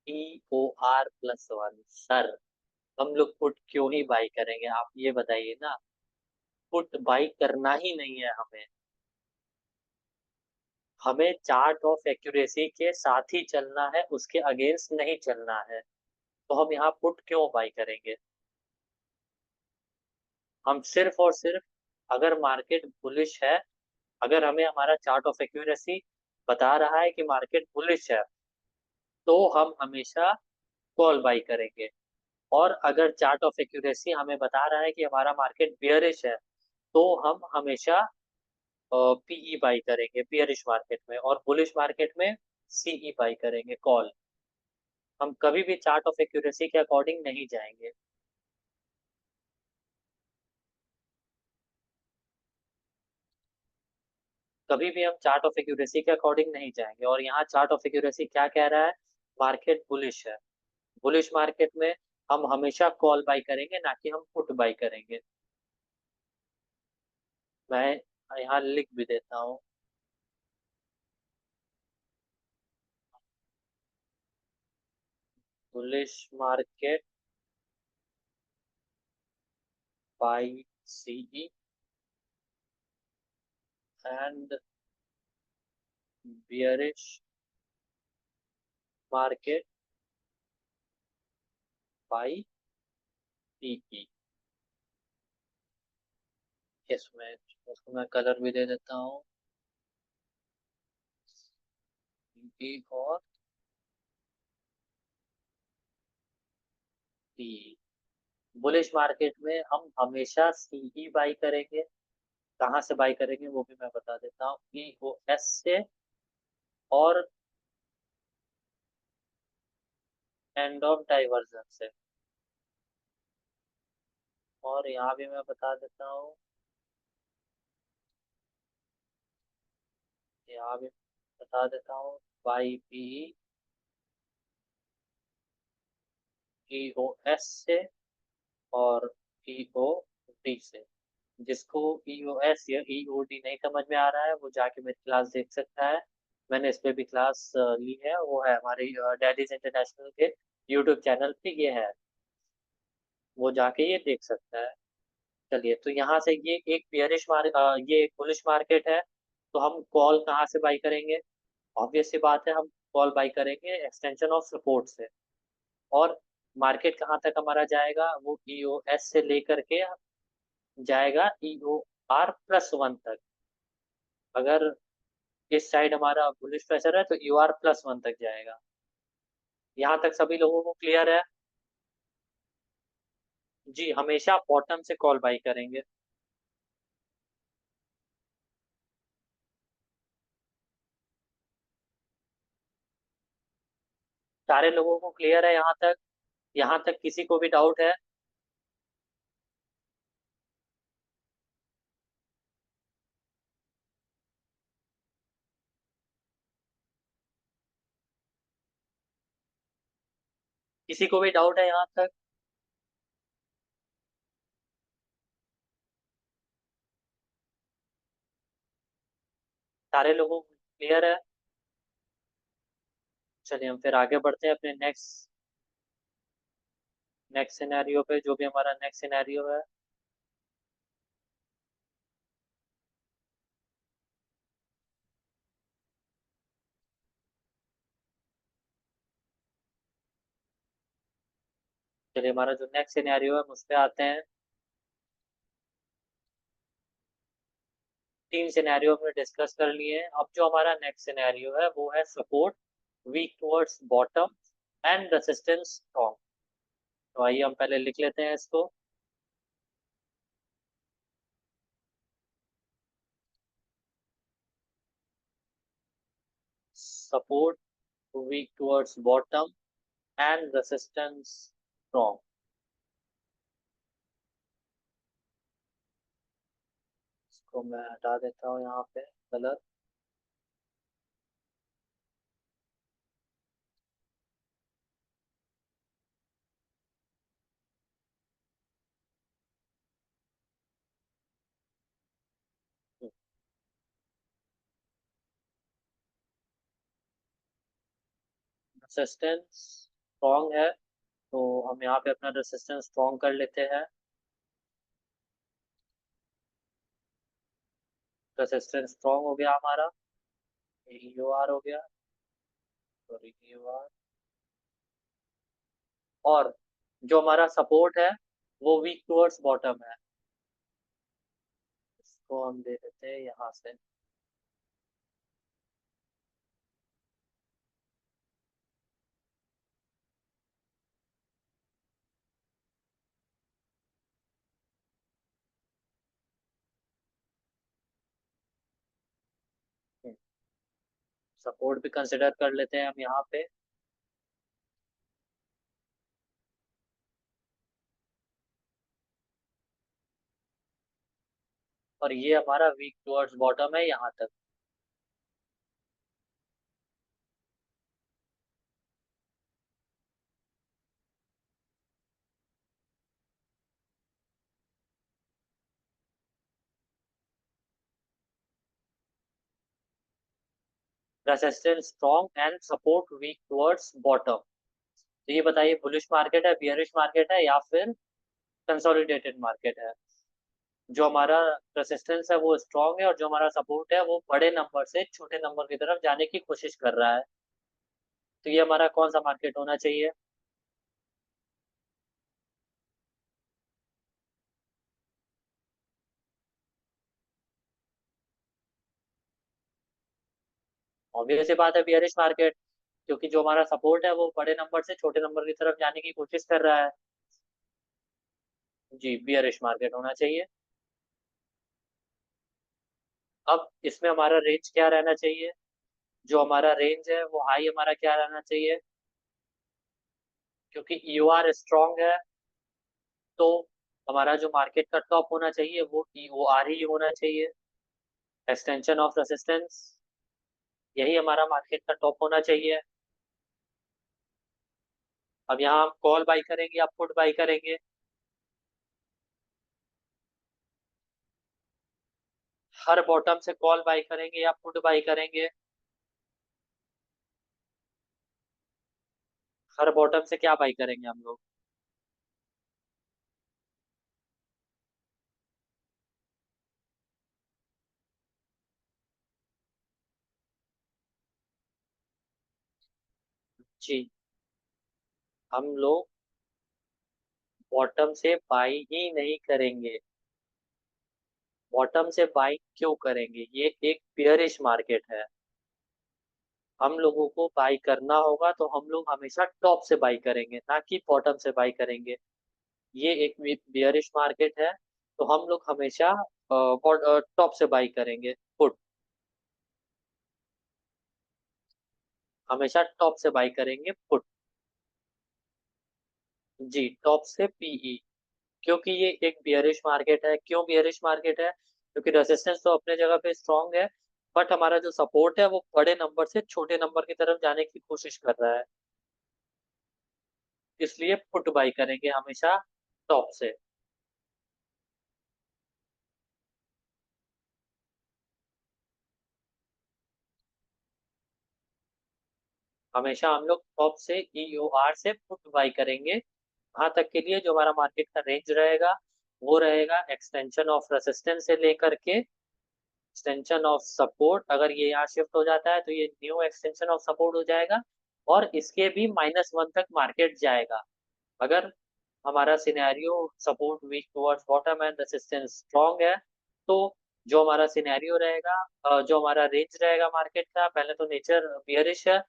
EOR+1 सर, हम लोग पुट क्यों ही बाई करेंगे आप ये बताइए ना। पुट बाई करना ही नहीं है हमें। हमें चार्ट ऑफ एक्यूरेसी के साथ ही चलना है, उसके अगेंस्ट नहीं चलना है। तो हम यहाँ पुट क्यों बाई करेंगे? हम सिर्फ और सिर्फ, अगर मार्केट बुलिश है, अगर हमें हमारा चार्ट ऑफ एक्यूरेसी बता रहा है कि मार्केट बुलिश है, तो हम हमेशा कॉल बाई करेंगे। और अगर चार्ट ऑफ एक्यूरेसी हमें बता रहा है कि हमारा मार्केट बियरिश है, तो हम हमेशा PE बाई करेंगे बियरिश मार्केट में, और बुलिश मार्केट में CE बाई करेंगे कॉल। हम कभी भी चार्ट ऑफ एक्यूरेसी के अकॉर्डिंग नहीं जाएंगे। कभी भी हम चार्ट ऑफ एक्यूरेसी के अकॉर्डिंग नहीं जाएंगे। और यहाँ चार्ट ऑफ एक्यूरेसी क्या कह रहा है? मार्केट बुलिश है। बुलिश मार्केट में हम हमेशा कॉल बाई करेंगे, ना कि हम पुट बाई करेंगे। मैं यहाँ लिख भी देता हूँ। Bullish market by CE and bearish market by PE। इसमें उसको मैं कलर भी दे देता हूँ, E और PE। बुलिश मार्केट में हम हमेशा CE बाई करेंगे। कहाँ से बाई करेंगे वो भी मैं बता देता हूँ, EOS से और एंड ऑफ डाइवर्जन से। और यहाँ भी मैं बता देता हूँ, यहाँ भी बता देता हूँ, बाई PE EOS से और EOD से। जिसको EOS या EOD नहीं समझ में आ रहा है वो जाके मेरी क्लास देख सकता है। मैंने इस पे भी क्लास ली है, वो है हमारी डैडीज इंटरनेशनल के यूट्यूब चैनल पे ये है, वो जाके ये देख सकता है। चलिए, तो यहाँ से ये एक ये एक बुलिश मार्केट है, तो हम कॉल कहाँ से बाई करेंगे? ऑब्वियस सी बात है, हम कॉल बाई करेंगे एक्सटेंशन ऑफ सपोर्ट से। और मार्केट कहाँ तक हमारा जाएगा? वो EOS से लेकर के जाएगा EOR+1 तक। अगर इस साइड हमारा बुलिश प्रेशर है तो EOR+1 तक जाएगा। यहाँ तक सभी लोगों को क्लियर है? जी, हमेशा बॉटम से कॉल बाई करेंगे। सारे लोगों को क्लियर है यहाँ तक? यहाँ तक किसी को भी डाउट है? किसी को भी डाउट है यहाँ तक? सारे लोगों को क्लियर है? चलिए हम फिर आगे बढ़ते हैं अपने नेक्स्ट नेक्स्ट सिनेरियो पे, जो भी हमारा नेक्स्ट सिनेरियो है। चलिए हमारा जो नेक्स्ट सिनेरियो है हम उस पे आते हैं। तीन सिनेरियो हमने डिस्कस कर लिए हैं। अब जो हमारा नेक्स्ट सिनेरियो है वो है support weak towards bottom and resistance strong. तो आइए हम पहले लिख लेते हैं इसको। Support weak towards bottom and resistance strong. इसको मैं हटा देता हूँ यहाँ पे कलर। रेसिस्टेंस स्ट्रॉन्ग है, तो हम यहाँ पे अपना रेसिस्टेंस स्ट्रॉन्ग कर लेते हैं। रेसिस्टेंस स्ट्रॉन्ग हो गया हमारा। यू आर हो गया, सॉरी यू आर। और जो हमारा सपोर्ट है वो वीक टुवर्ड्स बॉटम है। इसको हम दे देते हैं यहाँ से। सपोर्ट भी कंसिडर कर लेते हैं हम यहाँ पे। और ये हमारा वीक टुवर्ड्स बॉटम है यहाँ तक। Resistance strong and support weak towards bottom. तो ये बताइए बुलिश मार्केट है, बियरिश मार्केट है, या फिर कंसोलिडेटेड मार्केट है? जो हमारा रेसिस्टेंस है वो स्ट्रॉन्ग है और जो हमारा सपोर्ट है वो बड़े नंबर से छोटे नंबर की तरफ जाने की कोशिश कर रहा है। तो ये हमारा कौन सा मार्केट होना चाहिए? ऑब्वियस सी बात है, बियरिश मार्केट। क्योंकि जो हमारा सपोर्ट है वो बड़े नंबर से छोटे नंबर की तरफ जाने की कोशिश कर रहा है। जी, बियरिश मार्केट होना चाहिए। अब इसमें हमारा रेंज क्या रहना चाहिए? जो हमारा रेंज है वो हाई हमारा क्या रहना चाहिए? क्योंकि ईओआर स्ट्रांग है, तो हमारा जो मार्केट का टॉप होना चाहिए वो ईओआर ही होना चाहिए। एक्सटेंशन ऑफ रेसिस्टेंस, यही हमारा मार्केट का टॉप होना चाहिए। अब यहाँ हम कॉल बाई करेंगे या पुट बाई करेंगे? हर बॉटम से कॉल बाई करेंगे या पुट बाई करेंगे? हर बॉटम से क्या बाई करेंगे हम लोग? जी, हम लोग बॉटम से बाई ही नहीं करेंगे। बॉटम से बाई क्यों करेंगे? ये एक बेयरिश मार्केट है। हम लोगों को बाई करना होगा तो हम लोग हमेशा टॉप से बाई करेंगे, ना कि बॉटम से बाई करेंगे। ये एक बेयरिश मार्केट है, तो हम लोग हमेशा टॉप से बाई करेंगे, पुट। हमेशा टॉप से बाई करेंगे पुट। जी, टॉप से पीई, क्योंकि ये एक बियरिश मार्केट है। क्यों बियरिश मार्केट है? क्योंकि रेजिस्टेंस तो अपने जगह पे स्ट्रांग है, बट हमारा जो सपोर्ट है वो बड़े नंबर से छोटे नंबर की तरफ जाने की कोशिश कर रहा है, इसलिए पुट बाई करेंगे हमेशा टॉप से। हमेशा हम लोग टॉप से ईओआर से पुट बाई करेंगे। कहाँ तक के लिए? जो हमारा मार्केट का रेंज रहेगा वो रहेगा एक्सटेंशन ऑफ रेसिस्टेंस से लेकर के एक्सटेंशन ऑफ सपोर्ट। अगर ये यहाँ शिफ्ट हो जाता है तो ये न्यू एक्सटेंशन ऑफ सपोर्ट हो जाएगा, और इसके भी -1 तक मार्केट जाएगा। अगर हमारा scenario support weak towards bottom and resistance strong है, तो जो हमारा सिनेरियो रहेगा, जो हमारा रेंज रहेगा मार्केट का, पहले तो नेचर बियरिश है।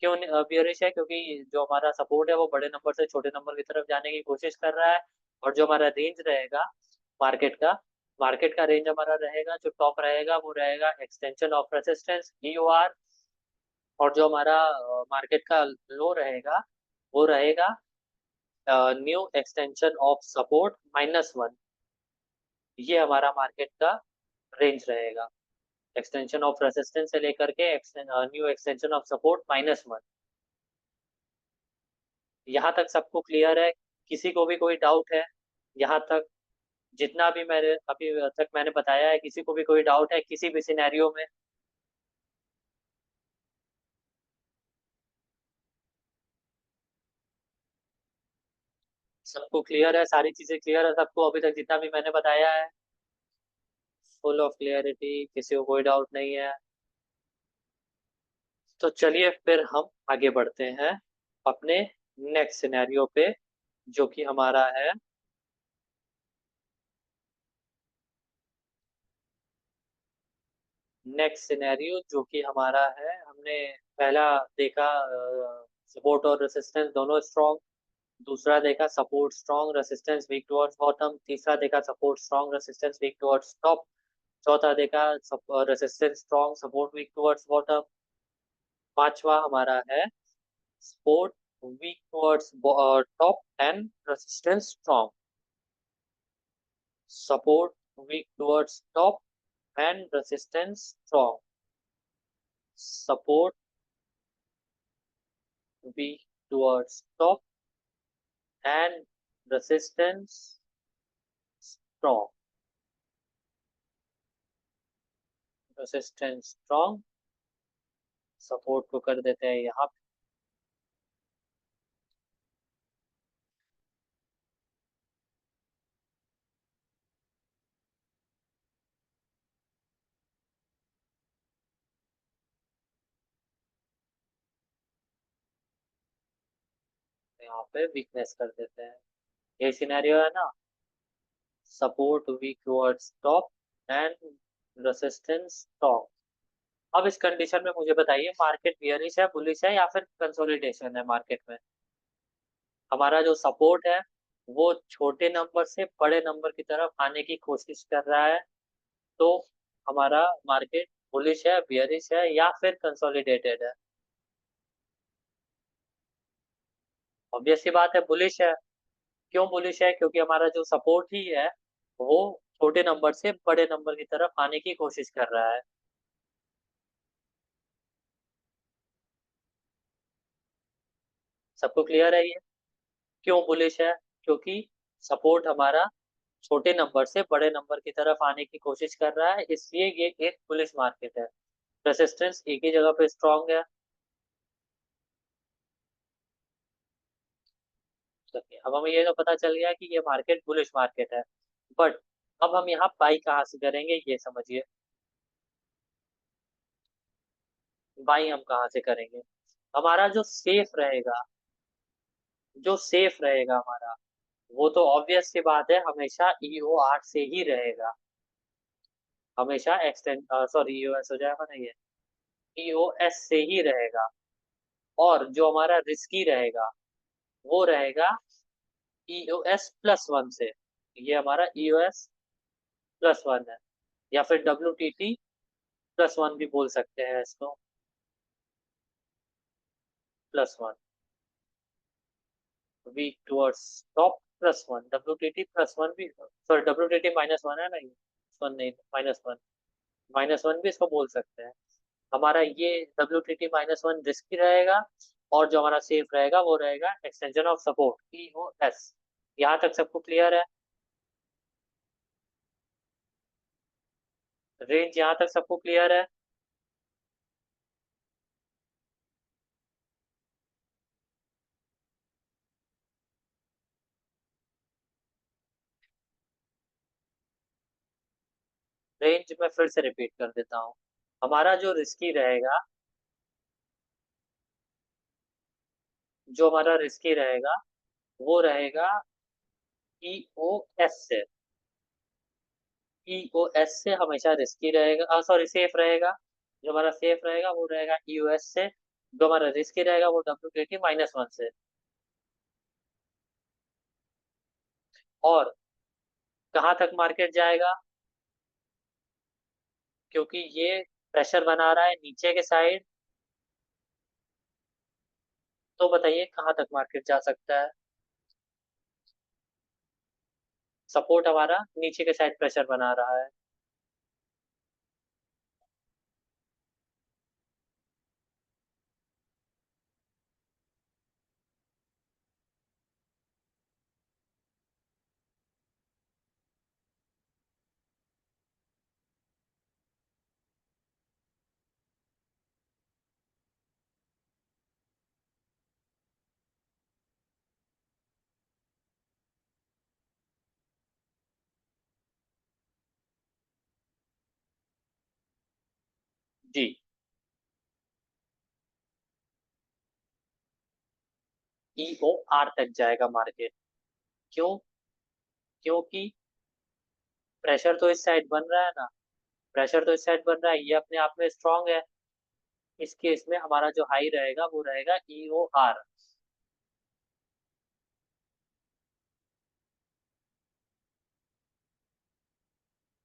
क्यों बियरिश है? क्योंकि जो हमारा सपोर्ट है वो बड़े नंबर से छोटे नंबर की तरफ जाने की कोशिश कर रहा है, और जो हमारा रेंज रहेगा मार्केट का, मार्केट का रेंज हमारा रहेगा, जो टॉप रहेगा वो रहेगा एक्सटेंशन ऑफ रेजिस्टेंस ईओआर, और जो हमारा मार्केट का लो रहेगा वो रहेगा न्यू एक्सटेंशन ऑफ सपोर्ट -1। ये हमारा मार्केट का रेंज रहेगा, एक्सटेंशन ऑफ रेजिस्टेंस से लेकर के न्यू एक्सटेंशन ऑफ सपोर्ट -1। यहाँ तक सबको क्लियर है? किसी को भी कोई डाउट है यहाँ तक? जितना भी मैंने अभी तक मैंने बताया है, किसी को भी कोई डाउट है किसी भी सिनेरियो में? सबको क्लियर है? सारी चीजें क्लियर है सबको अभी तक जितना भी मैंने बताया है? फुल ऑफ क्लियरिटी, किसी को कोई डाउट नहीं है? तो चलिए फिर हम आगे बढ़ते हैं अपने नेक्स्ट सिनेरियो पे, जो कि हमारा है नेक्स्ट सिनेरियो, जो कि हमारा है, हमने पहला देखा सपोर्ट और रेसिस्टेंस दोनों स्ट्रॉन्ग, दूसरा देखा support strong resistance weak towards bottom, तीसरा देखा support strong resistance weak towards top, चौथा देखा resistance strong support weak towards bottom, पांचवा हमारा है support weak towards top and resistance strong, support weak towards top and resistance strong, support weak towards top and resistance strong, resistance strong, support को कर देते हैं यहाँ पे, यहाँ पे वीकनेस कर देते हैं। ये सिनेरियो है ना, support weak towards top and resistance strong. अब इस कंडीशन में मुझे बताइए, मार्केट बियरिश है, बुलिश है, या फिर कंसोलिडेशन है मार्केट में? हमारा जो सपोर्ट है वो छोटे नंबर से बड़े नंबर की तरफ आने की कोशिश कर रहा है, तो हमारा मार्केट बुलिश है, बियरिश है, या फिर कंसोलिडेटेड है? ऑब्वियस सी बात है, बुलिश है। क्यों बुलिश है? क्योंकि हमारा जो सपोर्ट ही है वो छोटे नंबर से बड़े नंबर की तरफ आने की कोशिश कर रहा है। सबको क्लियर है ये? क्यों बुलिश है? क्योंकि सपोर्ट हमारा छोटे नंबर से बड़े नंबर की तरफ आने की कोशिश कर रहा है, इसलिए ये एक बुलिश मार्केट है। रेसिस्टेंस एक ही जगह पे स्ट्रांग है। चलिए, अब हमें ये तो पता चल गया कि ये मार्केट बुलिश मार्केट है, बट अब हम यहाँ बाई कहाँ से करेंगे ये समझिए। बाई हम कहाँ से करेंगे? हमारा जो सेफ रहेगा, जो सेफ रहेगा हमारा, वो तो ऑब्वियस सी बात है, हमेशा ईओ आर से ही रहेगा। हमेशा एक्सटेंड सॉरी ईओएस हो जाएगा ना ये, ईओएस से ही रहेगा। और जो हमारा रिस्की रहेगा वो रहेगा ईओएस +1 से। ये हमारा ईओएस +1 है, या फिर WTT +1 भी बोल सकते हैं इसको। +1, वीक टुवर्ड्स टॉप +1, WTT+1 भी, सॉरी WTT -1 है ना, ये वन नहीं, -1, -1 भी इसको बोल सकते हैं। हमारा ये WTT-1 रिस्की रहेगा, और जो हमारा सेफ रहेगा वो रहेगा एक्सटेंशन ऑफ सपोर्ट, EOS। यहाँ तक सबको क्लियर है? रेंज यहाँ तक सबको क्लियर है? रेंज में फिर से रिपीट कर देता हूँ। हमारा जो रिस्की रहेगा, जो हमारा रिस्की रहेगा वो रहेगा EOS से। EOS से हमेशा रिस्की रहेगा, सॉरी सेफ रहेगा। जो हमारा सेफ रहेगा वो रहेगा EOS से। जो हमारा रिस्की रहेगा वो WTT-1 से। और कहाँ तक मार्केट जाएगा? क्योंकि ये प्रेशर बना रहा है नीचे के साइड, तो बताइए कहाँ तक मार्केट जा सकता है? सपोर्ट हमारा नीचे के साइड प्रेशर बना रहा है। जी। EOR तक जाएगा मार्केट। क्यों? क्योंकि प्रेशर तो इस साइड बन रहा है ना, प्रेशर तो इस साइड बन रहा है, ये अपने आप में स्ट्रांग है। इस केस में हमारा जो हाई रहेगा वो रहेगा EOR।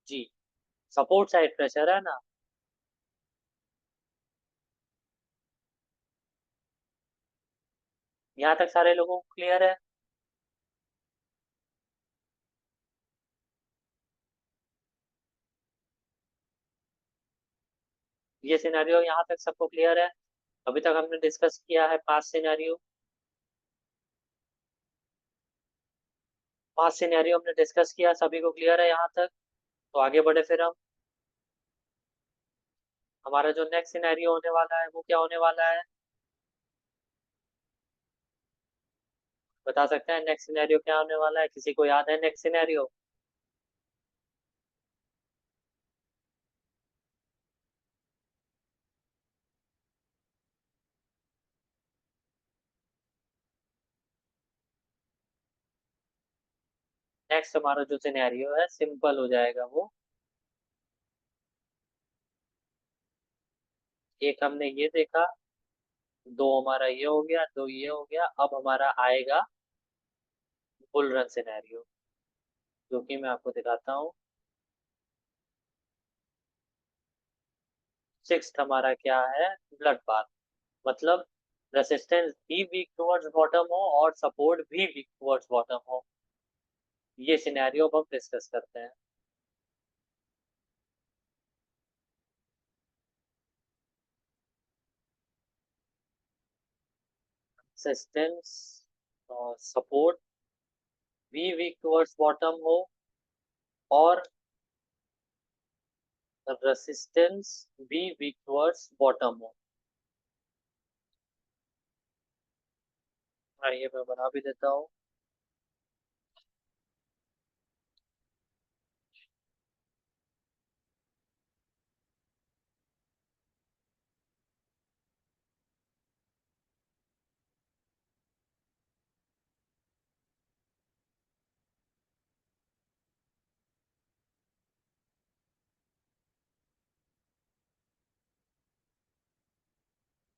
जी। सपोर्ट साइड प्रेशर है ना। यहाँ तक सारे लोगों को क्लियर है? ये सिनेरियो यहाँ तक सबको क्लियर है? अभी तक हमने डिस्कस किया है 5 सिनेरियो। 5 सिनेरियो हमने डिस्कस किया, सभी को क्लियर है यहाँ तक? तो आगे बढ़े फिर हम। हमारा जो नेक्स्ट सिनेरियो होने वाला है वो क्या होने वाला है? बता सकते हैं नेक्स्ट सिनेरियो क्या होने वाला है? किसी को याद है नेक्स्ट सिनेरियो? नेक्स्ट हमारा जो सिनेरियो है सिंपल हो जाएगा वो। एक हमने ये देखा, दो हमारा ये हो गया, दो ये हो गया, अब हमारा आएगा बुल रन सिनेरियो, जो कि मैं आपको दिखाता हूँ। सिक्स्थ हमारा क्या है? Blood bath. मतलब रेसिस्टेंस भी वीक टुवर्ड्स बॉटम हो और सपोर्ट भी वीक टुवर्ड्स बॉटम हो। ये सिनेरियो अब हम डिस्कस करते हैं। रेसिस्टेंस और सपोर्ट भी वीक टुवर्ड्स बॉटम हो, और रेसिस्टेंस भी वीक टुवर्ड्स बॉटम हो। आइए मैं बना भी देता हूँ।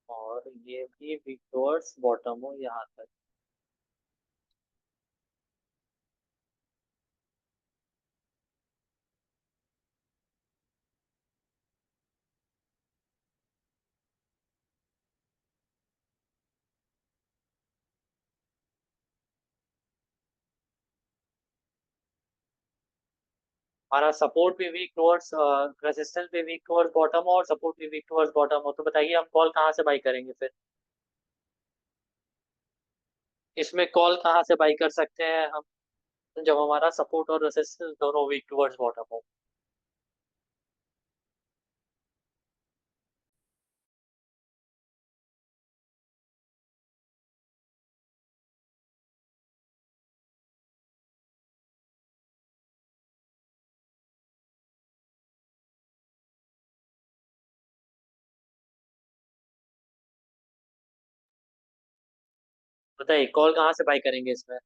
और ये भी वीक टुवर्ड्स बॉटम हो यहाँ तक। हमारा सपोर्ट भी वीक टुवर्ड्स, रेजिस्टेंस भी वीक टुवर्ड्स बॉटम हो और सपोर्ट भी वीक टुवर्ड्स बॉटम हो, तो बताइए हम कॉल कहाँ से बाई करेंगे फिर? इसमें कॉल कहाँ से बाई कर सकते हैं हम, जब हमारा सपोर्ट और रेजिस्टेंस दोनों वीक टुवर्ड्स बॉटम हो? बताइए कॉल कहाँ से बाई करेंगे इसमें?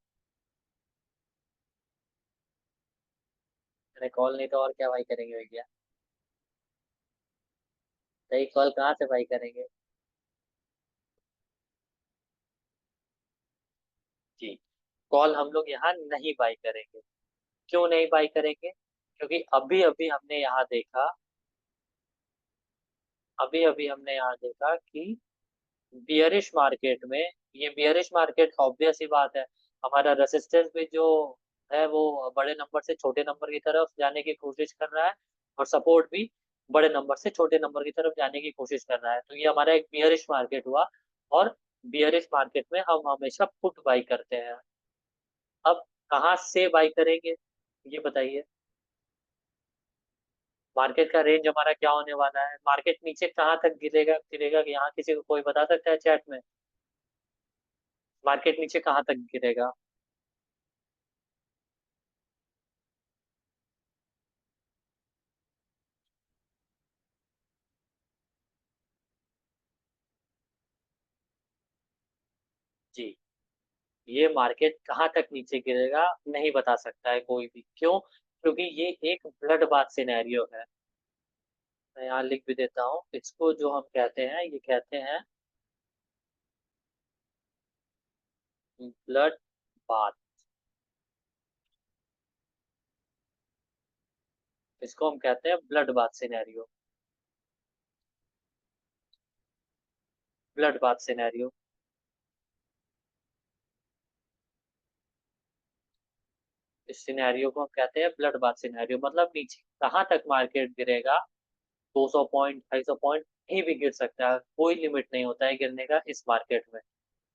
अरे कॉल नहीं तो और क्या बाई करेंगे भैया? बताइए कॉल कहाँ से बाई करेंगे? जी, कॉल हम लोग यहाँ नहीं बाई करेंगे। क्यों नहीं बाई करेंगे? क्योंकि अभी अभी हमने यहाँ देखा कि बियरिश मार्केट में, ये बियरिश मार्केट ऑब्वियस ही बात है, हमारा रेसिस्टेंस भी जो है वो बड़े नंबर से छोटे नंबर की तरफ जाने की कोशिश कर रहा है, और सपोर्ट भी बड़े नंबर से छोटे नंबर की तरफ जाने की कोशिश कर रहा है, तो ये हमारा एक बियरिश मार्केट हुआ। और बियरिश मार्केट में हम हमेशा पुट बाई करते हैं। अब कहाँ से बाई करेंगे, ये बताइए? मार्केट का रेंज हमारा क्या होने वाला है? मार्केट नीचे कहाँ तक गिरेगा गिरेगा कि यहाँ किसी को कोई बता सकता है चैट में? मार्केट नीचे कहाँ तक गिरेगा? जी, ये मार्केट कहाँ तक नीचे गिरेगा नहीं बता सकता है कोई भी। क्यों? क्योंकि ये एक ब्लड बाथ सिनेरियो है। मैं यहाँ लिख भी देता हूँ इसको, जो हम कहते हैं ये कहते हैं ब्लड बाथ। इसको हम कहते हैं blood bath scenario. Blood bath scenario, इस सिनेरियो को हम कहते हैं ब्लड बाथ सिनेरियो। मतलब नीचे कहाँ तक मार्केट गिरेगा? 200 पॉइंट, 250 पॉइंट, कहीं भी गिर सकता है, कोई लिमिट नहीं होता है गिरने का इस मार्केट में।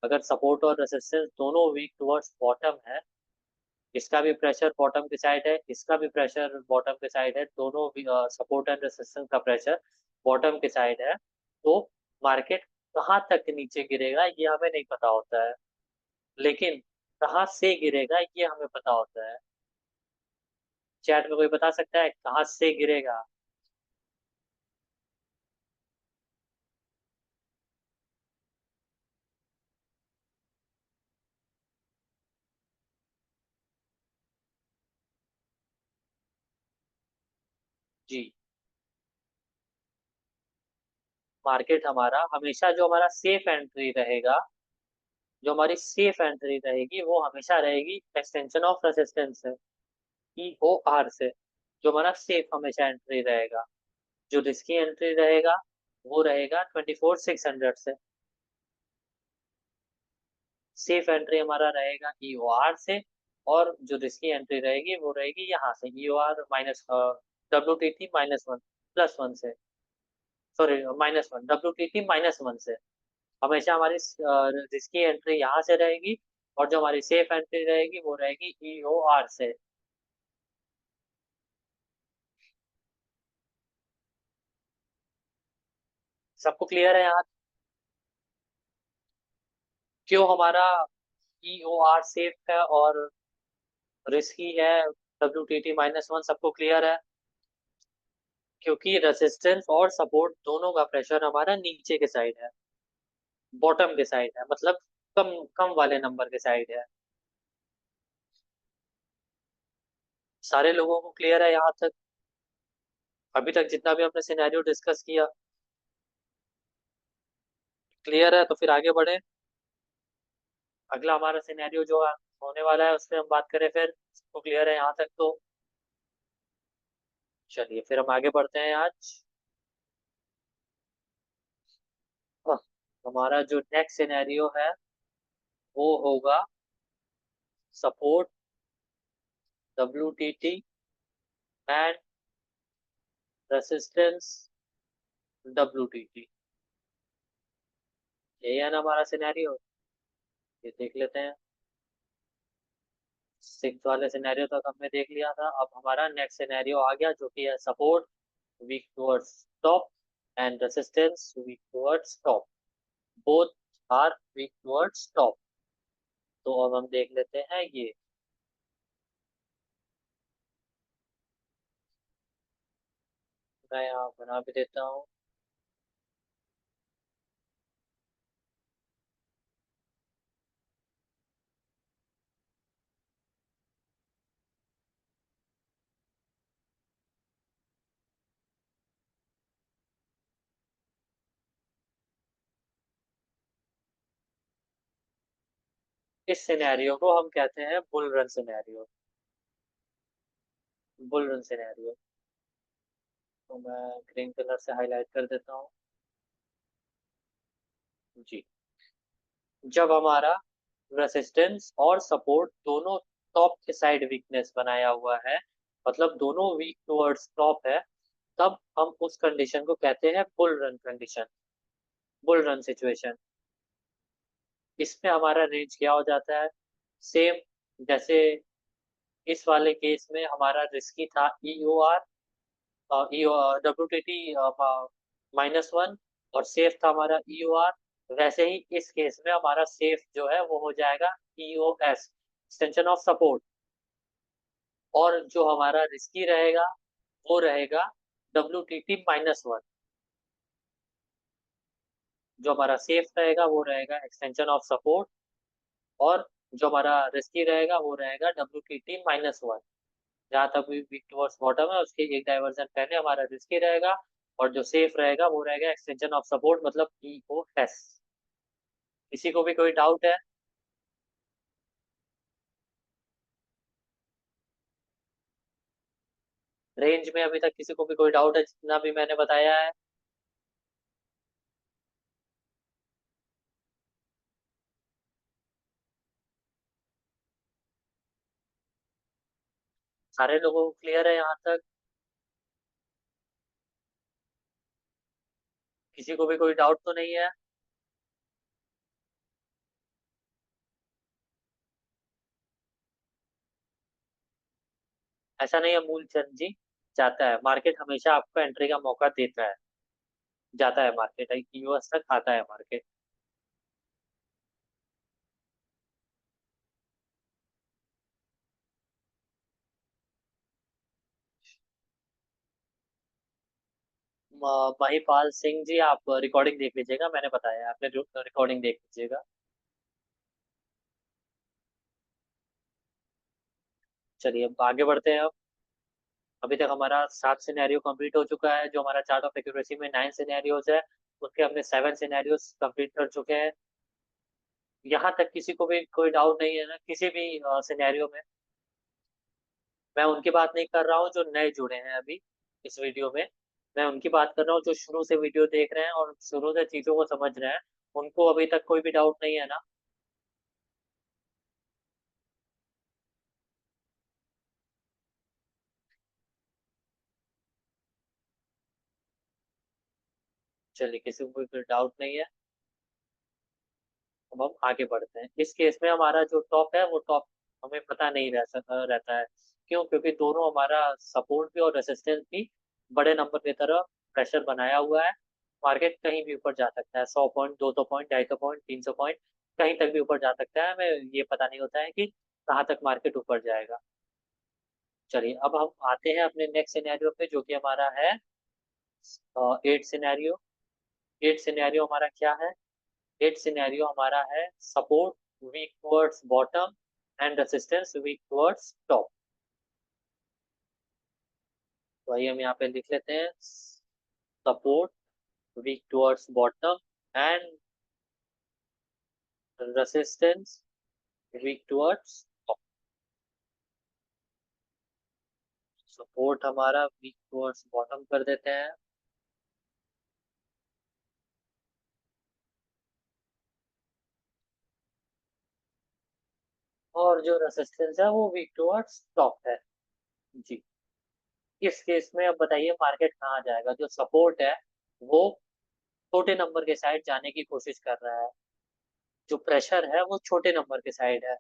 अगर सपोर्ट और रेजिस्टेंस दोनों वीक टुवर्ड्स बॉटम है, इसका भी प्रेशर बॉटम की साइड है, इसका भी प्रेशर बॉटम की साइड है, दोनों सपोर्ट एंड रेजिस्टेंस का प्रेशर बॉटम की साइड है, तो मार्केट कहाँ तक नीचे गिरेगा ये हमें नहीं पता होता है, लेकिन कहाँ से गिरेगा ये हमें पता होता है। चैट में कोई बता सकता है कहाँ से गिरेगा? जी, मार्केट हमारा हमेशा, जो हमारा सेफ एंट्री रहेगा, जो हमारी सेफ एंट्री रहेगी वो हमेशा रहेगी एक्सटेंशन ऑफ रेजिस्टेंस से, EOR से। जो हमारा सेफ हमेशा एंट्री रहेगा। जो रिस्की एंट्री रहेगा वो रहेगा 24,600 से। सेफ एंट्री हमारा रहेगा EOR से, और जो रिस्की एंट्री रहेगी वो रहेगी यहाँ से EOR माइनस WTT -1 +1 से। सॉरी, -1 WTT -1 से। हमेशा हमारी रिस्की एंट्री यहाँ से रहेगी, और जो हमारी सेफ एंट्री रहेगी वो रहेगी EOR से। सबको क्लियर है यहाँ? क्यों हमारा EOR सेफ है और रिस्की है WTT -1, सबको क्लियर है? क्योंकि रेजिस्टेंस और सपोर्ट दोनों का प्रेशर हमारा नीचे के साइड है, बॉटम के साइड है, मतलब कम कम वाले नंबर के साइड है। सारे लोगों को क्लियर है यहाँ तक? अभी तक जितना भी हमने सिनेरियो डिस्कस किया, क्लियर है? तो फिर आगे बढ़े। अगला हमारा सिनेरियो जो होने वाला है उस पर हम बात करें फिर। सबको क्लियर है यहाँ तक तो? चलिए फिर हम आगे बढ़ते हैं आज। हाँ, हमारा जो नेक्स्ट सिनेरियो है वो होगा support WTT and resistance WTT। यही है ना हमारा सिनेरियो। ये देख लेते हैं। सिक्स वाले सिनेरियो तक हमने देख लिया था। अब हमारा नेक्स्ट सिनेरियो आ गया जो कि है support weak towards top and resistance weak towards top. Both are weak towards top. तो अब हम देख लेते हैं ये। मैं यहाँ बना भी देता हूँ। इस सिनेरियो को हम कहते हैं bull run scenario. Bull run scenario. तो मैं ग्रीन कलर से हाईलाइट कर देता हूँ। जी। जब हमारा रेसिस्टेंस और सपोर्ट दोनों टॉप के साइड वीकनेस बनाया हुआ है, मतलब दोनों वीक टुवर्ड्स टॉप है, तब हम उस कंडीशन को कहते हैं bull run condition, bull run situation. इसमें हमारा रेंज क्या हो जाता है? सेम जैसे इस वाले केस में हमारा रिस्की था EOR, WTT -1, और सेफ था हमारा EOR। वैसे ही इस केस में हमारा सेफ जो है वो हो जाएगा EOS, एक्सटेंशन ऑफ सपोर्ट। और जो हमारा रिस्की रहेगा वो रहेगा WTT -1। जो हमारा सेफ रहेगा वो रहेगा एक्सटेंशन ऑफ सपोर्ट, और जो हमारा रिस्की रहेगा वो रहेगा WTT -1। जहाँ तक भी वीक टुवर्ड्स बॉटम है उसके एक डाइवर्जन पहले हमारा रिस्की रहेगा, और जो सेफ रहेगा वो रहेगा एक्सटेंशन ऑफ सपोर्ट, मतलब EOS। किसी को भी कोई डाउट है? रेंज में अभी तक किसी को भी कोई डाउट है जितना भी मैंने बताया है? सारे लोगों को क्लियर है यहाँ तक? किसी को भी कोई डाउट तो नहीं है? ऐसा नहीं है मूलचंद जी। जाता है मार्केट, हमेशा आपको एंट्री का मौका देता है। जाता है मार्केट, EOS तक आता है मार्केट। महिपाल सिंह जी, आप रिकॉर्डिंग देख लीजिएगा, मैंने बताया, आपने रिकॉर्डिंग देख लीजिएगा। चलिए अब आगे बढ़ते हैं। अब अभी तक हमारा 7 सिनेरियो कंप्लीट हो चुका है। जो हमारा चार्ट ऑफ एक्यूरेसी में 9 सिनेरियोज है, उसके हमने 7 सिनेरियोज कंप्लीट कर चुके हैं। यहाँ तक किसी को भी कोई डाउट नहीं है ना किसी भी सिनेरियो में? मैं उनकी बात नहीं कर रहा हूँ जो नए जुड़े हैं अभी इस वीडियो में। मैं उनकी बात कर रहा हूँ जो शुरू से वीडियो देख रहे हैं और शुरू से चीजों को समझ रहे हैं। उनको अभी तक कोई भी डाउट नहीं है ना? चलिए, किसी को कोई डाउट नहीं है। अब हम आगे बढ़ते हैं। इस केस में हमारा जो टॉप है वो टॉप हमें पता नहीं रहता है। क्यों? क्योंकि दोनों हमारा सपोर्ट भी और रेसिस्टेंस भी बड़े नंबर की तरह प्रेशर बनाया हुआ है। मार्केट कहीं भी ऊपर जा सकता है, 100 पॉइंट, 200 पॉइंट, 250 पॉइंट, 300 पॉइंट, कहीं तक भी ऊपर जा सकता है। हमें ये पता नहीं होता है कि कहाँ तक मार्केट ऊपर जाएगा। चलिए अब हम आते हैं अपने नेक्स्ट सिनेरियो पे जो कि हमारा है 8 सिनेरियो। 8 सिनेरियो हमारा क्या है? 8 सिनेरियो हमारा है support weak towards bottom and resistance weak towards top. तो आइए हम यहाँ पे लिख लेते हैं। Support weak towards bottom and resistance weak towards top. Support हमारा वीक टुवर्ड्स बॉटम कर देते हैं, और जो रेसिस्टेंस है वो वीक टुवर्ड्स टॉप है। जी। इस केस में अब बताइए मार्केट कहाँ जाएगा? जो सपोर्ट है वो छोटे नंबर के साइड जाने की कोशिश कर रहा है, जो प्रेशर है वो छोटे नंबर के साइड है,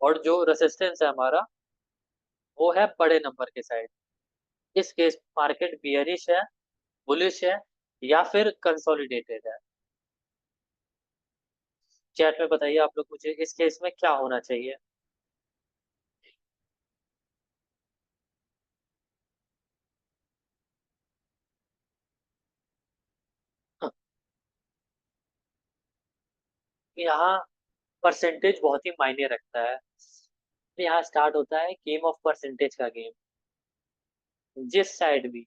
और जो रेसिस्टेंस है हमारा वो है बड़े नंबर के साइड। इस केस मार्केट बियरिश है, बुलिश है, या फिर कंसोलिडेटेड है? चैट में बताइए आप लोग मुझे इस केस में क्या होना चाहिए। हाँ, यहाँ परसेंटेज बहुत ही मायने रखता है। यहाँ स्टार्ट होता है गेम ऑफ परसेंटेज का गेम। जिस साइड भी,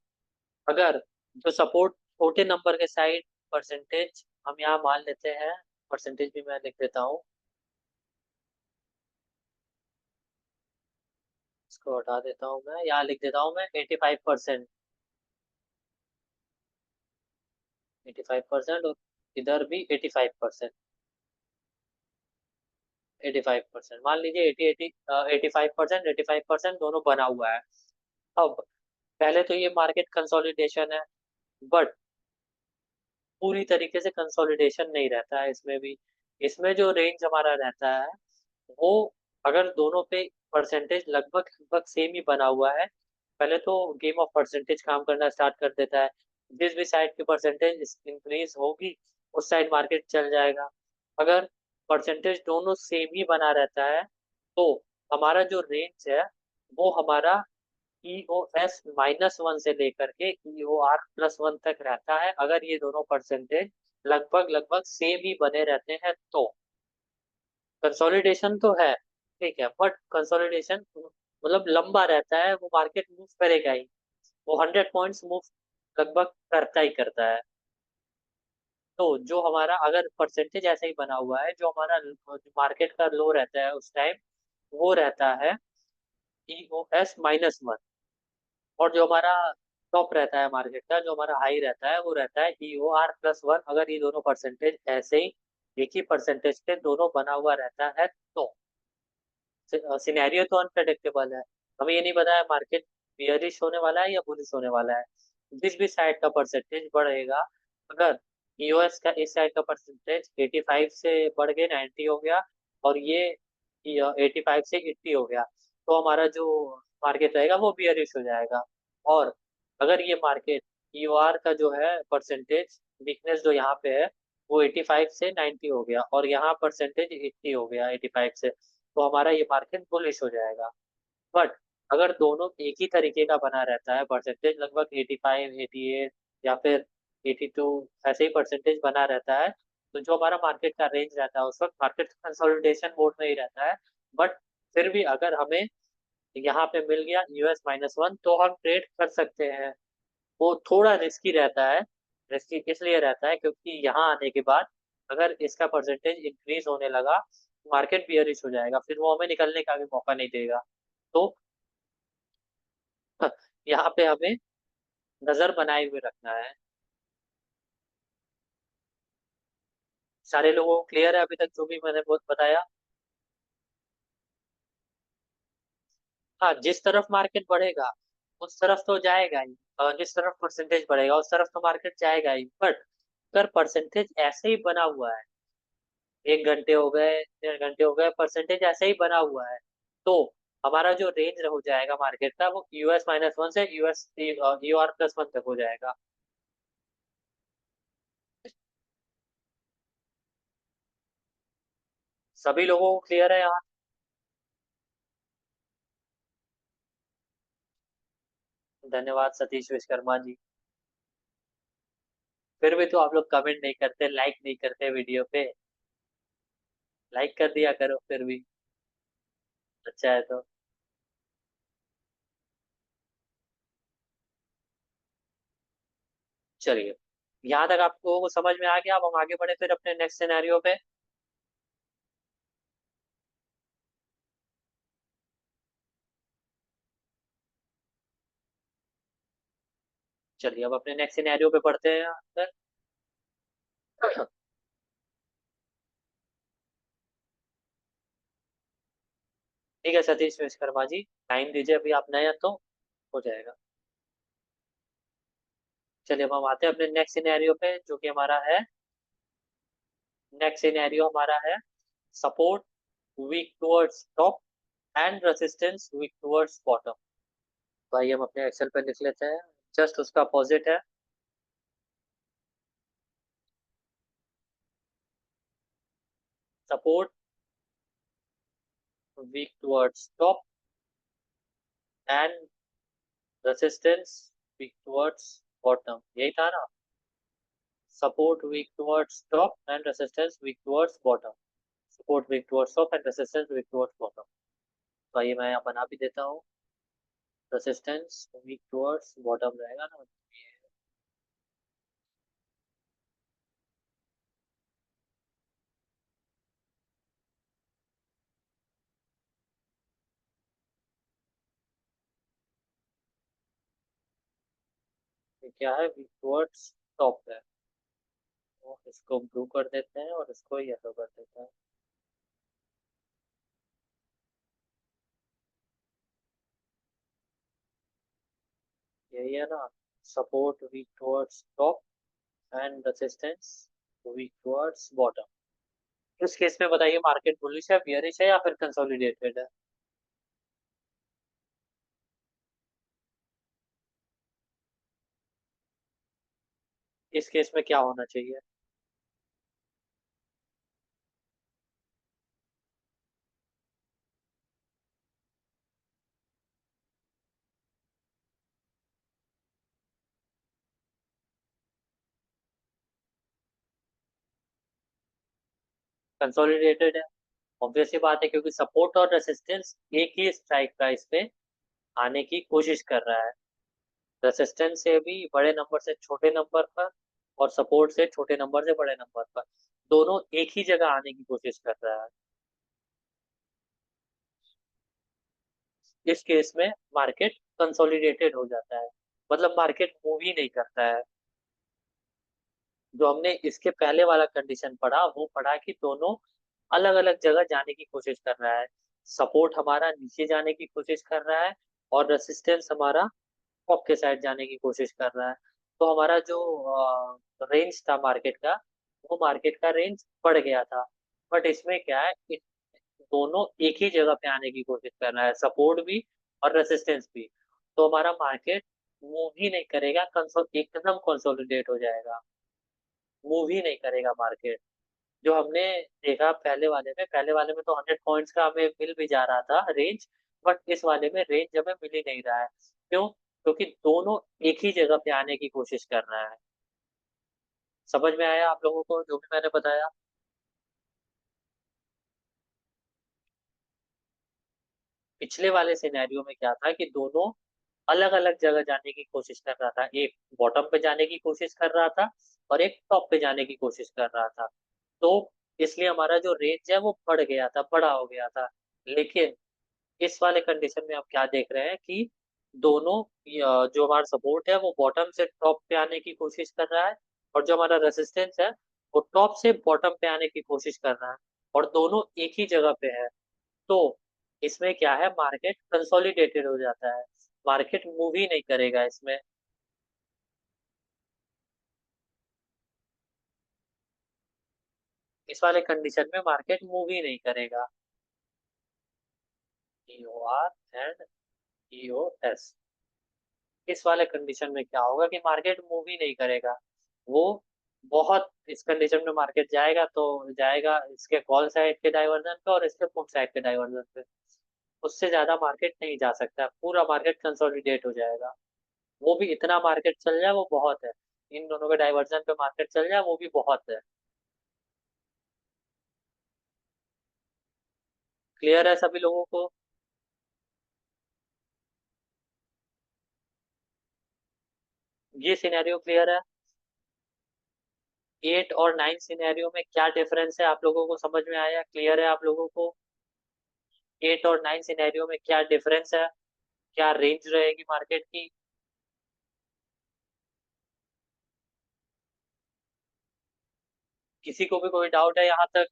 अगर जो सपोर्ट छोटे नंबर के साइड परसेंटेज, हम यहाँ मान लेते हैं, परसेंटेज भी मैं लिख देता हूँ, इसको हटा देता हूँ, मैं यहाँ लिख देता हूँ मैं 85%। 85%, और इधर भी 85%। 85% मान लीजिए, 85%, 85% दोनों बना हुआ है। अब पहले तो ये मार्केट कंसोलिडेशन है, बट पूरी तरीके से कंसोलिडेशन नहीं रहता है इसमें भी। इसमें जो रेंज हमारा रहता है वो, अगर दोनों पे परसेंटेज लगभग लगभग सेम ही बना हुआ है, पहले तो गेम ऑफ परसेंटेज काम करना स्टार्ट कर देता है। जिस भी साइड की परसेंटेज इंक्रीज होगी उस साइड मार्केट चल जाएगा। अगर परसेंटेज दोनों सेम ही बना रहता है तो हमारा जो रेंज है वो हमारा EOS-1 से लेकर के EOR+1 तक रहता है, अगर ये दोनों परसेंटेज लगभग लगभग सेम ही बने रहते हैं तो। कंसोलिडेशन तो है, ठीक है, बट कंसोलिडेशन मतलब लंबा रहता है, वो मार्केट मूव करेगा ही, वो 100 पॉइंट्स मूव लगभग करता ही करता है। तो जो हमारा अगर परसेंटेज ऐसा ही बना हुआ है, जो हमारा मार्केट का लो रहता है उस टाइम वो रहता है EOS-1, और जो हमारा टॉप रहता है मार्केट का, जो हमारा हाई रहता है वो रहता है EOR+1, अगर ये दोनों परसेंटेज ऐसे ही एक ही परसेंटेज पे दोनों बना हुआ रहता है तो। सिनेरियो तो अनप्रेडिक्टेबल है, हमें ये नहीं पता है मार्केट बियरिश होने वाला है या बुलिश होने वाला है। जिस भी साइड का परसेंटेज बढ़ेगा, अगर यूएस का इस साइड का परसेंटेज 85 से बढ़ के 90 हो गया, और ये 85 से 80 हो गया, तो हमारा जो मार्केट रहेगा वो बियरिश हो जाएगा। और अगर ये मार्केट यूआर का जो है परसेंटेज वीकनेस जो यहाँ पे है वो 85 से 90 हो गया, और यहाँ परसेंटेज 80 हो गया 85 से, तो हमारा ये मार्केट बुलिश हो जाएगा। बट अगर दोनों एक ही तरीके का बना रहता है, परसेंटेज लगभग 85, 88 या फिर 82, ऐसे ही परसेंटेज बना रहता है, तो जो हमारा मार्केट का रेंज रहता है उस वक्त मार्केट कंसोलिडेशन मोड में ही रहता है। बट फिर भी अगर हमें यहाँ पे मिल गया EOS-1 तो हम ट्रेड कर सकते हैं। वो थोड़ा रिस्की रहता है। रिस्की इसलिए रहता है क्योंकि यहाँ आने के बाद अगर इसका परसेंटेज इंक्रीज होने लगा, मार्केट बियरिश हो जाएगा, फिर वो हमें निकलने का भी मौका नहीं देगा। तो यहाँ पे हमें नजर बनाए हुए रखना है। सारे लोगों को क्लियर है अभी तक जो भी मैंने बहुत बताया? हाँ, जिस तरफ मार्केट बढ़ेगा उस तरफ तो जाएगा ही, और जिस तरफ परसेंटेज बढ़ेगा उस तरफ तो मार्केट जाएगा ही। बट अगर परसेंटेज ऐसे ही बना हुआ है, 1 घंटे हो गए, 1.5 घंटे हो गए, परसेंटेज ऐसे ही बना हुआ है, तो हमारा जो रेंज हो जाएगा मार्केट का वो EOS-1 से EOR+1 तक हो जाएगा। सभी लोगों को क्लियर है यहाँ? धन्यवाद सतीश विश्वकर्मा जी। फिर भी तो आप लोग कमेंट नहीं करते, लाइक नहीं करते वीडियो पे। लाइक कर दिया करो फिर भी, अच्छा है तो। चलिए, यहाँ तक आप लोगों को समझ में आ गया, अब हम आगे बढ़े फिर अपने नेक्स्ट सिनेरियो पे। चलिए अब अपने नेक्स्ट सिनेरियो पे पढ़ते हैं फिर। ठीक है सतीश विश्वकर्मा जी, टाइम दीजिए, अभी आप नए हैं तो हो जाएगा। चलिए अब हम आते हैं अपने नेक्स्ट सिनेरियो पे, जो कि हमारा है, नेक्स्ट सिनेरियो हमारा है support weak towards top and resistance weak towards bottom. भाई हम अपने एक्सेल पे लिख लेते हैं, जस्ट उसका अपोजिट है। Support weak towards top and resistance weak towards bottom, यही था ना? Support weak towards top and resistance weak towards bottom. Support weak towards top and resistance weak towards bottom. तो ये मैं यहाँ बना भी देता हूँ, रेसिस्टेंस वीक टुवर्ड्स बॉटम रहेगा ना। ये क्या है, वीक टुवर्ड्स टॉप है, तो इसको ब्लू कर देते हैं और इसको येलो कर देते हैं। यही है ना, support weak towards top and resistance weak towards bottom. इस केस में बताइए, मार्केट बुलिश है, बियरिश है, या फिर कंसोलिडेटेड है? इस केस में क्या होना चाहिए? कंसोलिडेटेड है, ऑब्वियस सी बात है, क्योंकि सपोर्ट और रेसिस्टेंस एक ही स्ट्राइक प्राइस पे आने की कोशिश कर रहा है। रेसिस्टेंस से भी बड़े नंबर से छोटे नंबर पर, और सपोर्ट से छोटे नंबर से बड़े नंबर पर, दोनों एक ही जगह आने की कोशिश कर रहा है। इस केस में मार्केट कंसोलिडेटेड हो जाता है, मतलब मार्केट मूव ही नहीं करता है। जो हमने इसके पहले वाला कंडीशन पढ़ा, वो पढ़ा कि दोनों अलग अलग जगह जाने की कोशिश कर रहा है। सपोर्ट हमारा नीचे जाने की कोशिश कर रहा है, और रेसिस्टेंस हमारा टॉप के साइड जाने की कोशिश कर रहा है। तो हमारा जो रेंज था मार्केट का, वो मार्केट का रेंज बढ़ गया था। बट इसमें क्या है, दोनों एक ही जगह पे आने की कोशिश कर रहा है, सपोर्ट भी और रेसिस्टेंस भी। तो हमारा मार्केट मूव ही नहीं करेगा, एकदम कंसोलिडेट हो जाएगा, मूव ही नहीं करेगा मार्केट। जो हमने देखा पहले वाले में तो 100 पॉइंट्स का हमें मिल भी जा रहा था रेंज, बट इस वाले में रेंज हमें मिल ही नहीं रहा है। क्यों? क्योंकि दोनों एक ही जगह पे आने की कोशिश कर रहा है। समझ में आया आप लोगों को जो भी मैंने बताया? पिछले वाले सिनेरियो में क्या था कि दोनों अलग अलग जगह जाने की कोशिश कर रहा था, एक बॉटम पे जाने की कोशिश कर रहा था, और एक टॉप पे जाने की कोशिश कर रहा था। तो इसलिए हमारा जो रेंज है वो बढ़ गया था, बड़ा हो गया था। लेकिन इस वाले कंडीशन में हम क्या देख रहे हैं कि दोनों जो हमारा सपोर्ट है वो बॉटम से टॉप पे आने की कोशिश कर रहा है, और जो हमारा रेसिस्टेंस है वो टॉप से बॉटम पे आने की कोशिश कर रहा है, और दोनों एक ही जगह पे है। तो इसमें क्या है, मार्केट कंसोलिडेटेड हो जाता है, मार्केट मूव ही नहीं करेगा इसमें। इस वाले कंडीशन में मार्केट मूव ही नहीं करेगा। EOR एंड EOS, इस वाले कंडीशन में क्या होगा कि मार्केट मूव ही नहीं करेगा। वो बहुत, इस कंडीशन में मार्केट जाएगा तो जाएगा इसके कॉल साइड के डाइवर्जन पे और इसके पुट साइड के डाइवर्जन पे। उससे ज्यादा मार्केट नहीं जा सकता, पूरा मार्केट कंसोलिडेट हो जाएगा। वो भी इतना मार्केट चल जाए वो बहुत है, इन दोनों के डाइवर्जन पे मार्केट चल जाए वो भी बहुत है। क्लियर है सभी लोगों को? ये सिनेरियो क्लियर है? 8 और 9 सिनेरियो में क्या डिफरेंस है आप लोगों को समझ में आया, क्लियर है आप लोगों को? 8 और 9 सिनेरियो में क्या डिफरेंस है, क्या रेंज रहेगी मार्केट की? किसी को भी कोई डाउट है यहाँ तक?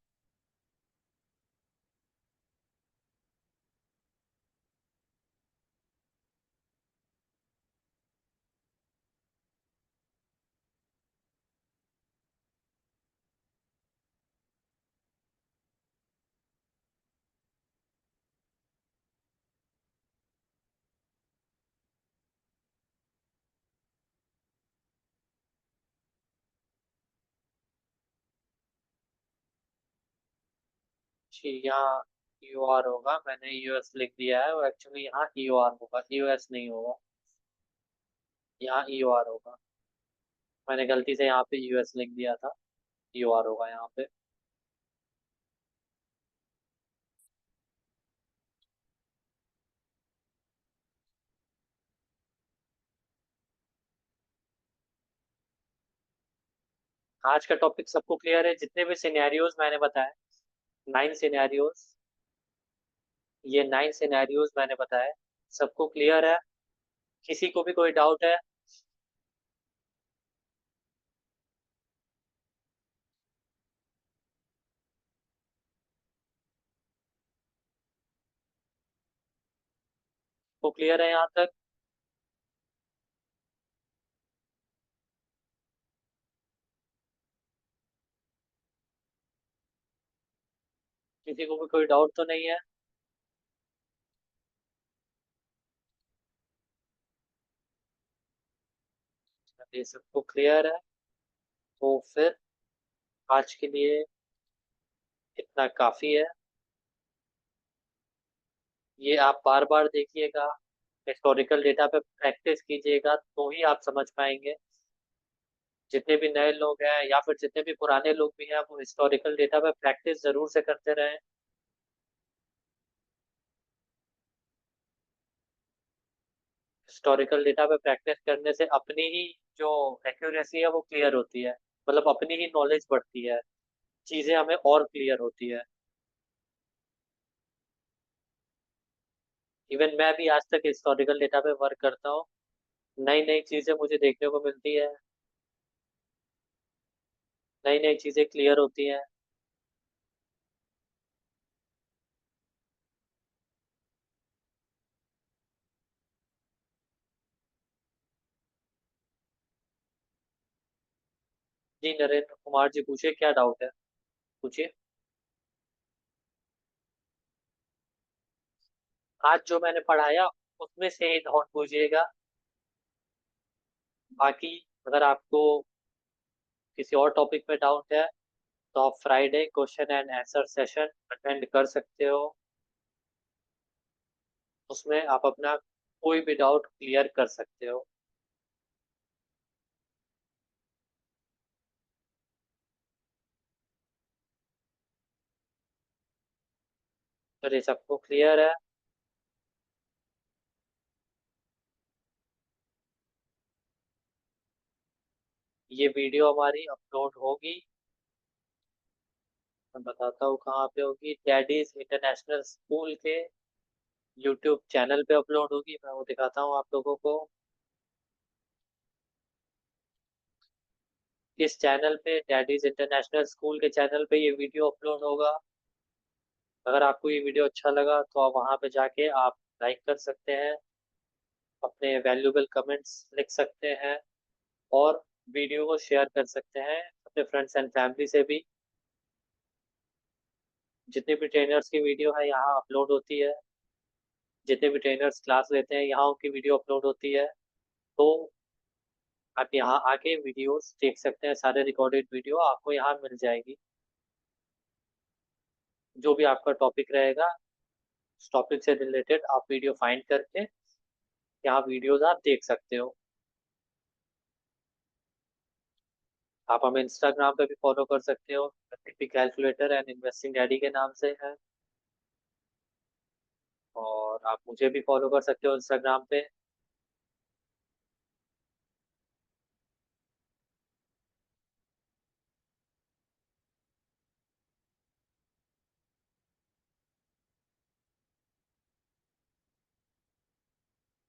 जी, यहाँ यू आर होगा, मैंने यूएस लिख दिया है, वो एक्चुअली यहाँ यू आर होगा, यूएस नहीं होगा, यहाँ यू आर होगा। मैंने गलती से यहाँ पे यूएस लिख दिया था, यू आर होगा यहाँ पे। आज का टॉपिक सबको क्लियर है, जितने भी सिनेरियोज मैंने बताए, 9 सिनेरियोज, ये 9 सिनेरियोज मैंने बताए, सबको क्लियर है? किसी को भी कोई डाउट है? को क्लियर है यहाँ तक? किसी को भी कोई डाउट तो नहीं है? ये सबको क्लियर है, तो फिर आज के लिए इतना काफी है। ये आप बार बार देखिएगा, हिस्टोरिकल डेटा पे प्रैक्टिस कीजिएगा, तो ही आप समझ पाएंगे। जितने भी नए लोग हैं या फिर जितने भी पुराने लोग भी हैं, वो हिस्टोरिकल डेटा पे प्रैक्टिस जरूर से करते रहें। हिस्टोरिकल डेटा पे प्रैक्टिस करने से अपनी ही जो एक्यूरेसी है वो क्लियर होती है, मतलब अपनी ही नॉलेज बढ़ती है, चीजें हमें और क्लियर होती है। इवन मैं भी आज तक हिस्टोरिकल डेटा पे वर्क करता हूँ, नई नई चीजें मुझे देखने को मिलती है, नई नई चीजें क्लियर होती हैं। जी नरेंद्र कुमार जी, पूछिए क्या डाउट है, पूछिए। आज जो मैंने पढ़ाया उसमें से ही डाउट पूछिएगा। बाकी अगर आपको किसी और टॉपिक पे डाउट है, तो आप Friday question and answer session attend कर सकते हो, उसमें आप अपना कोई भी डाउट क्लियर कर सकते हो। तो ये सबको क्लियर है? ये वीडियो हमारी अपलोड होगी, मैं बताता हूँ कहाँ पे होगी, डैडीज इंटरनेशनल स्कूल के यूट्यूब चैनल पे अपलोड होगी, मैं वो दिखाता हूँ आप लोगों को। इस चैनल पे, डैडीज इंटरनेशनल स्कूल के चैनल पे ये वीडियो अपलोड होगा। अगर आपको ये वीडियो अच्छा लगा तो आप वहाँ पे जाके आप लाइक कर सकते हैं, अपने वैल्यूबल कमेंट्स लिख सकते हैं, और वीडियो को शेयर कर सकते हैं अपने फ्रेंड्स एंड फैमिली से भी। जितने भी ट्रेनर्स की वीडियो है यहाँ अपलोड होती है, जितने भी ट्रेनर्स क्लास लेते हैं यहाँ उनकी वीडियो अपलोड होती है, तो आप यहाँ आके वीडियोस देख सकते हैं, सारे रिकॉर्डेड वीडियो आपको यहाँ मिल जाएगी। जो भी आपका टॉपिक रहेगा, उस टॉपिक से रिलेटेड आप वीडियो फाइंड करके यहाँ वीडियोस आप देख सकते हो। आप हमें इंस्टाग्राम पे भी फॉलो कर सकते हो, कैलकुलेटर एंड इन्वेस्टिंग डैडी के नाम से है। और आप मुझे भी फॉलो कर सकते हो इंस्टाग्राम पे।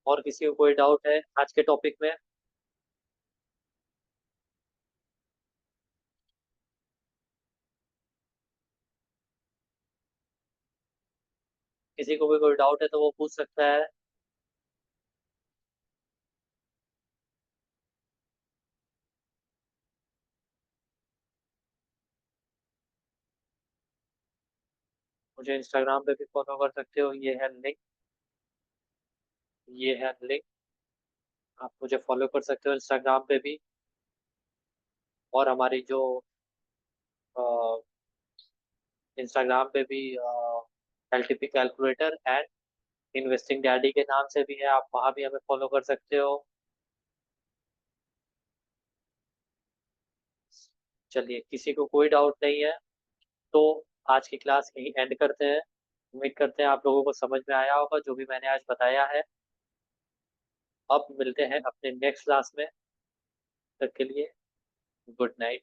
और किसी को कोई डाउट है आज के टॉपिक में? किसी को भी कोई डाउट है तो वो पूछ सकता है। मुझे इंस्टाग्राम पे भी फॉलो कर सकते हो, ये है लिंक, ये है लिंक, आप मुझे फॉलो कर सकते हो इंस्टाग्राम पे भी। और हमारी जो इंस्टाग्राम पे भी LTP calculator and investing daddy के नाम से भी है, आप वहाँ भी हमें फॉलो कर सकते हो। चलिए, किसी को कोई डाउट नहीं है तो आज की क्लास यहीं एंड करते हैं। उम्मीद करते हैं आप लोगों को समझ में आया होगा जो भी मैंने आज बताया है। अब मिलते हैं अपने नेक्स्ट क्लास में। तब तक के लिए गुड नाइट।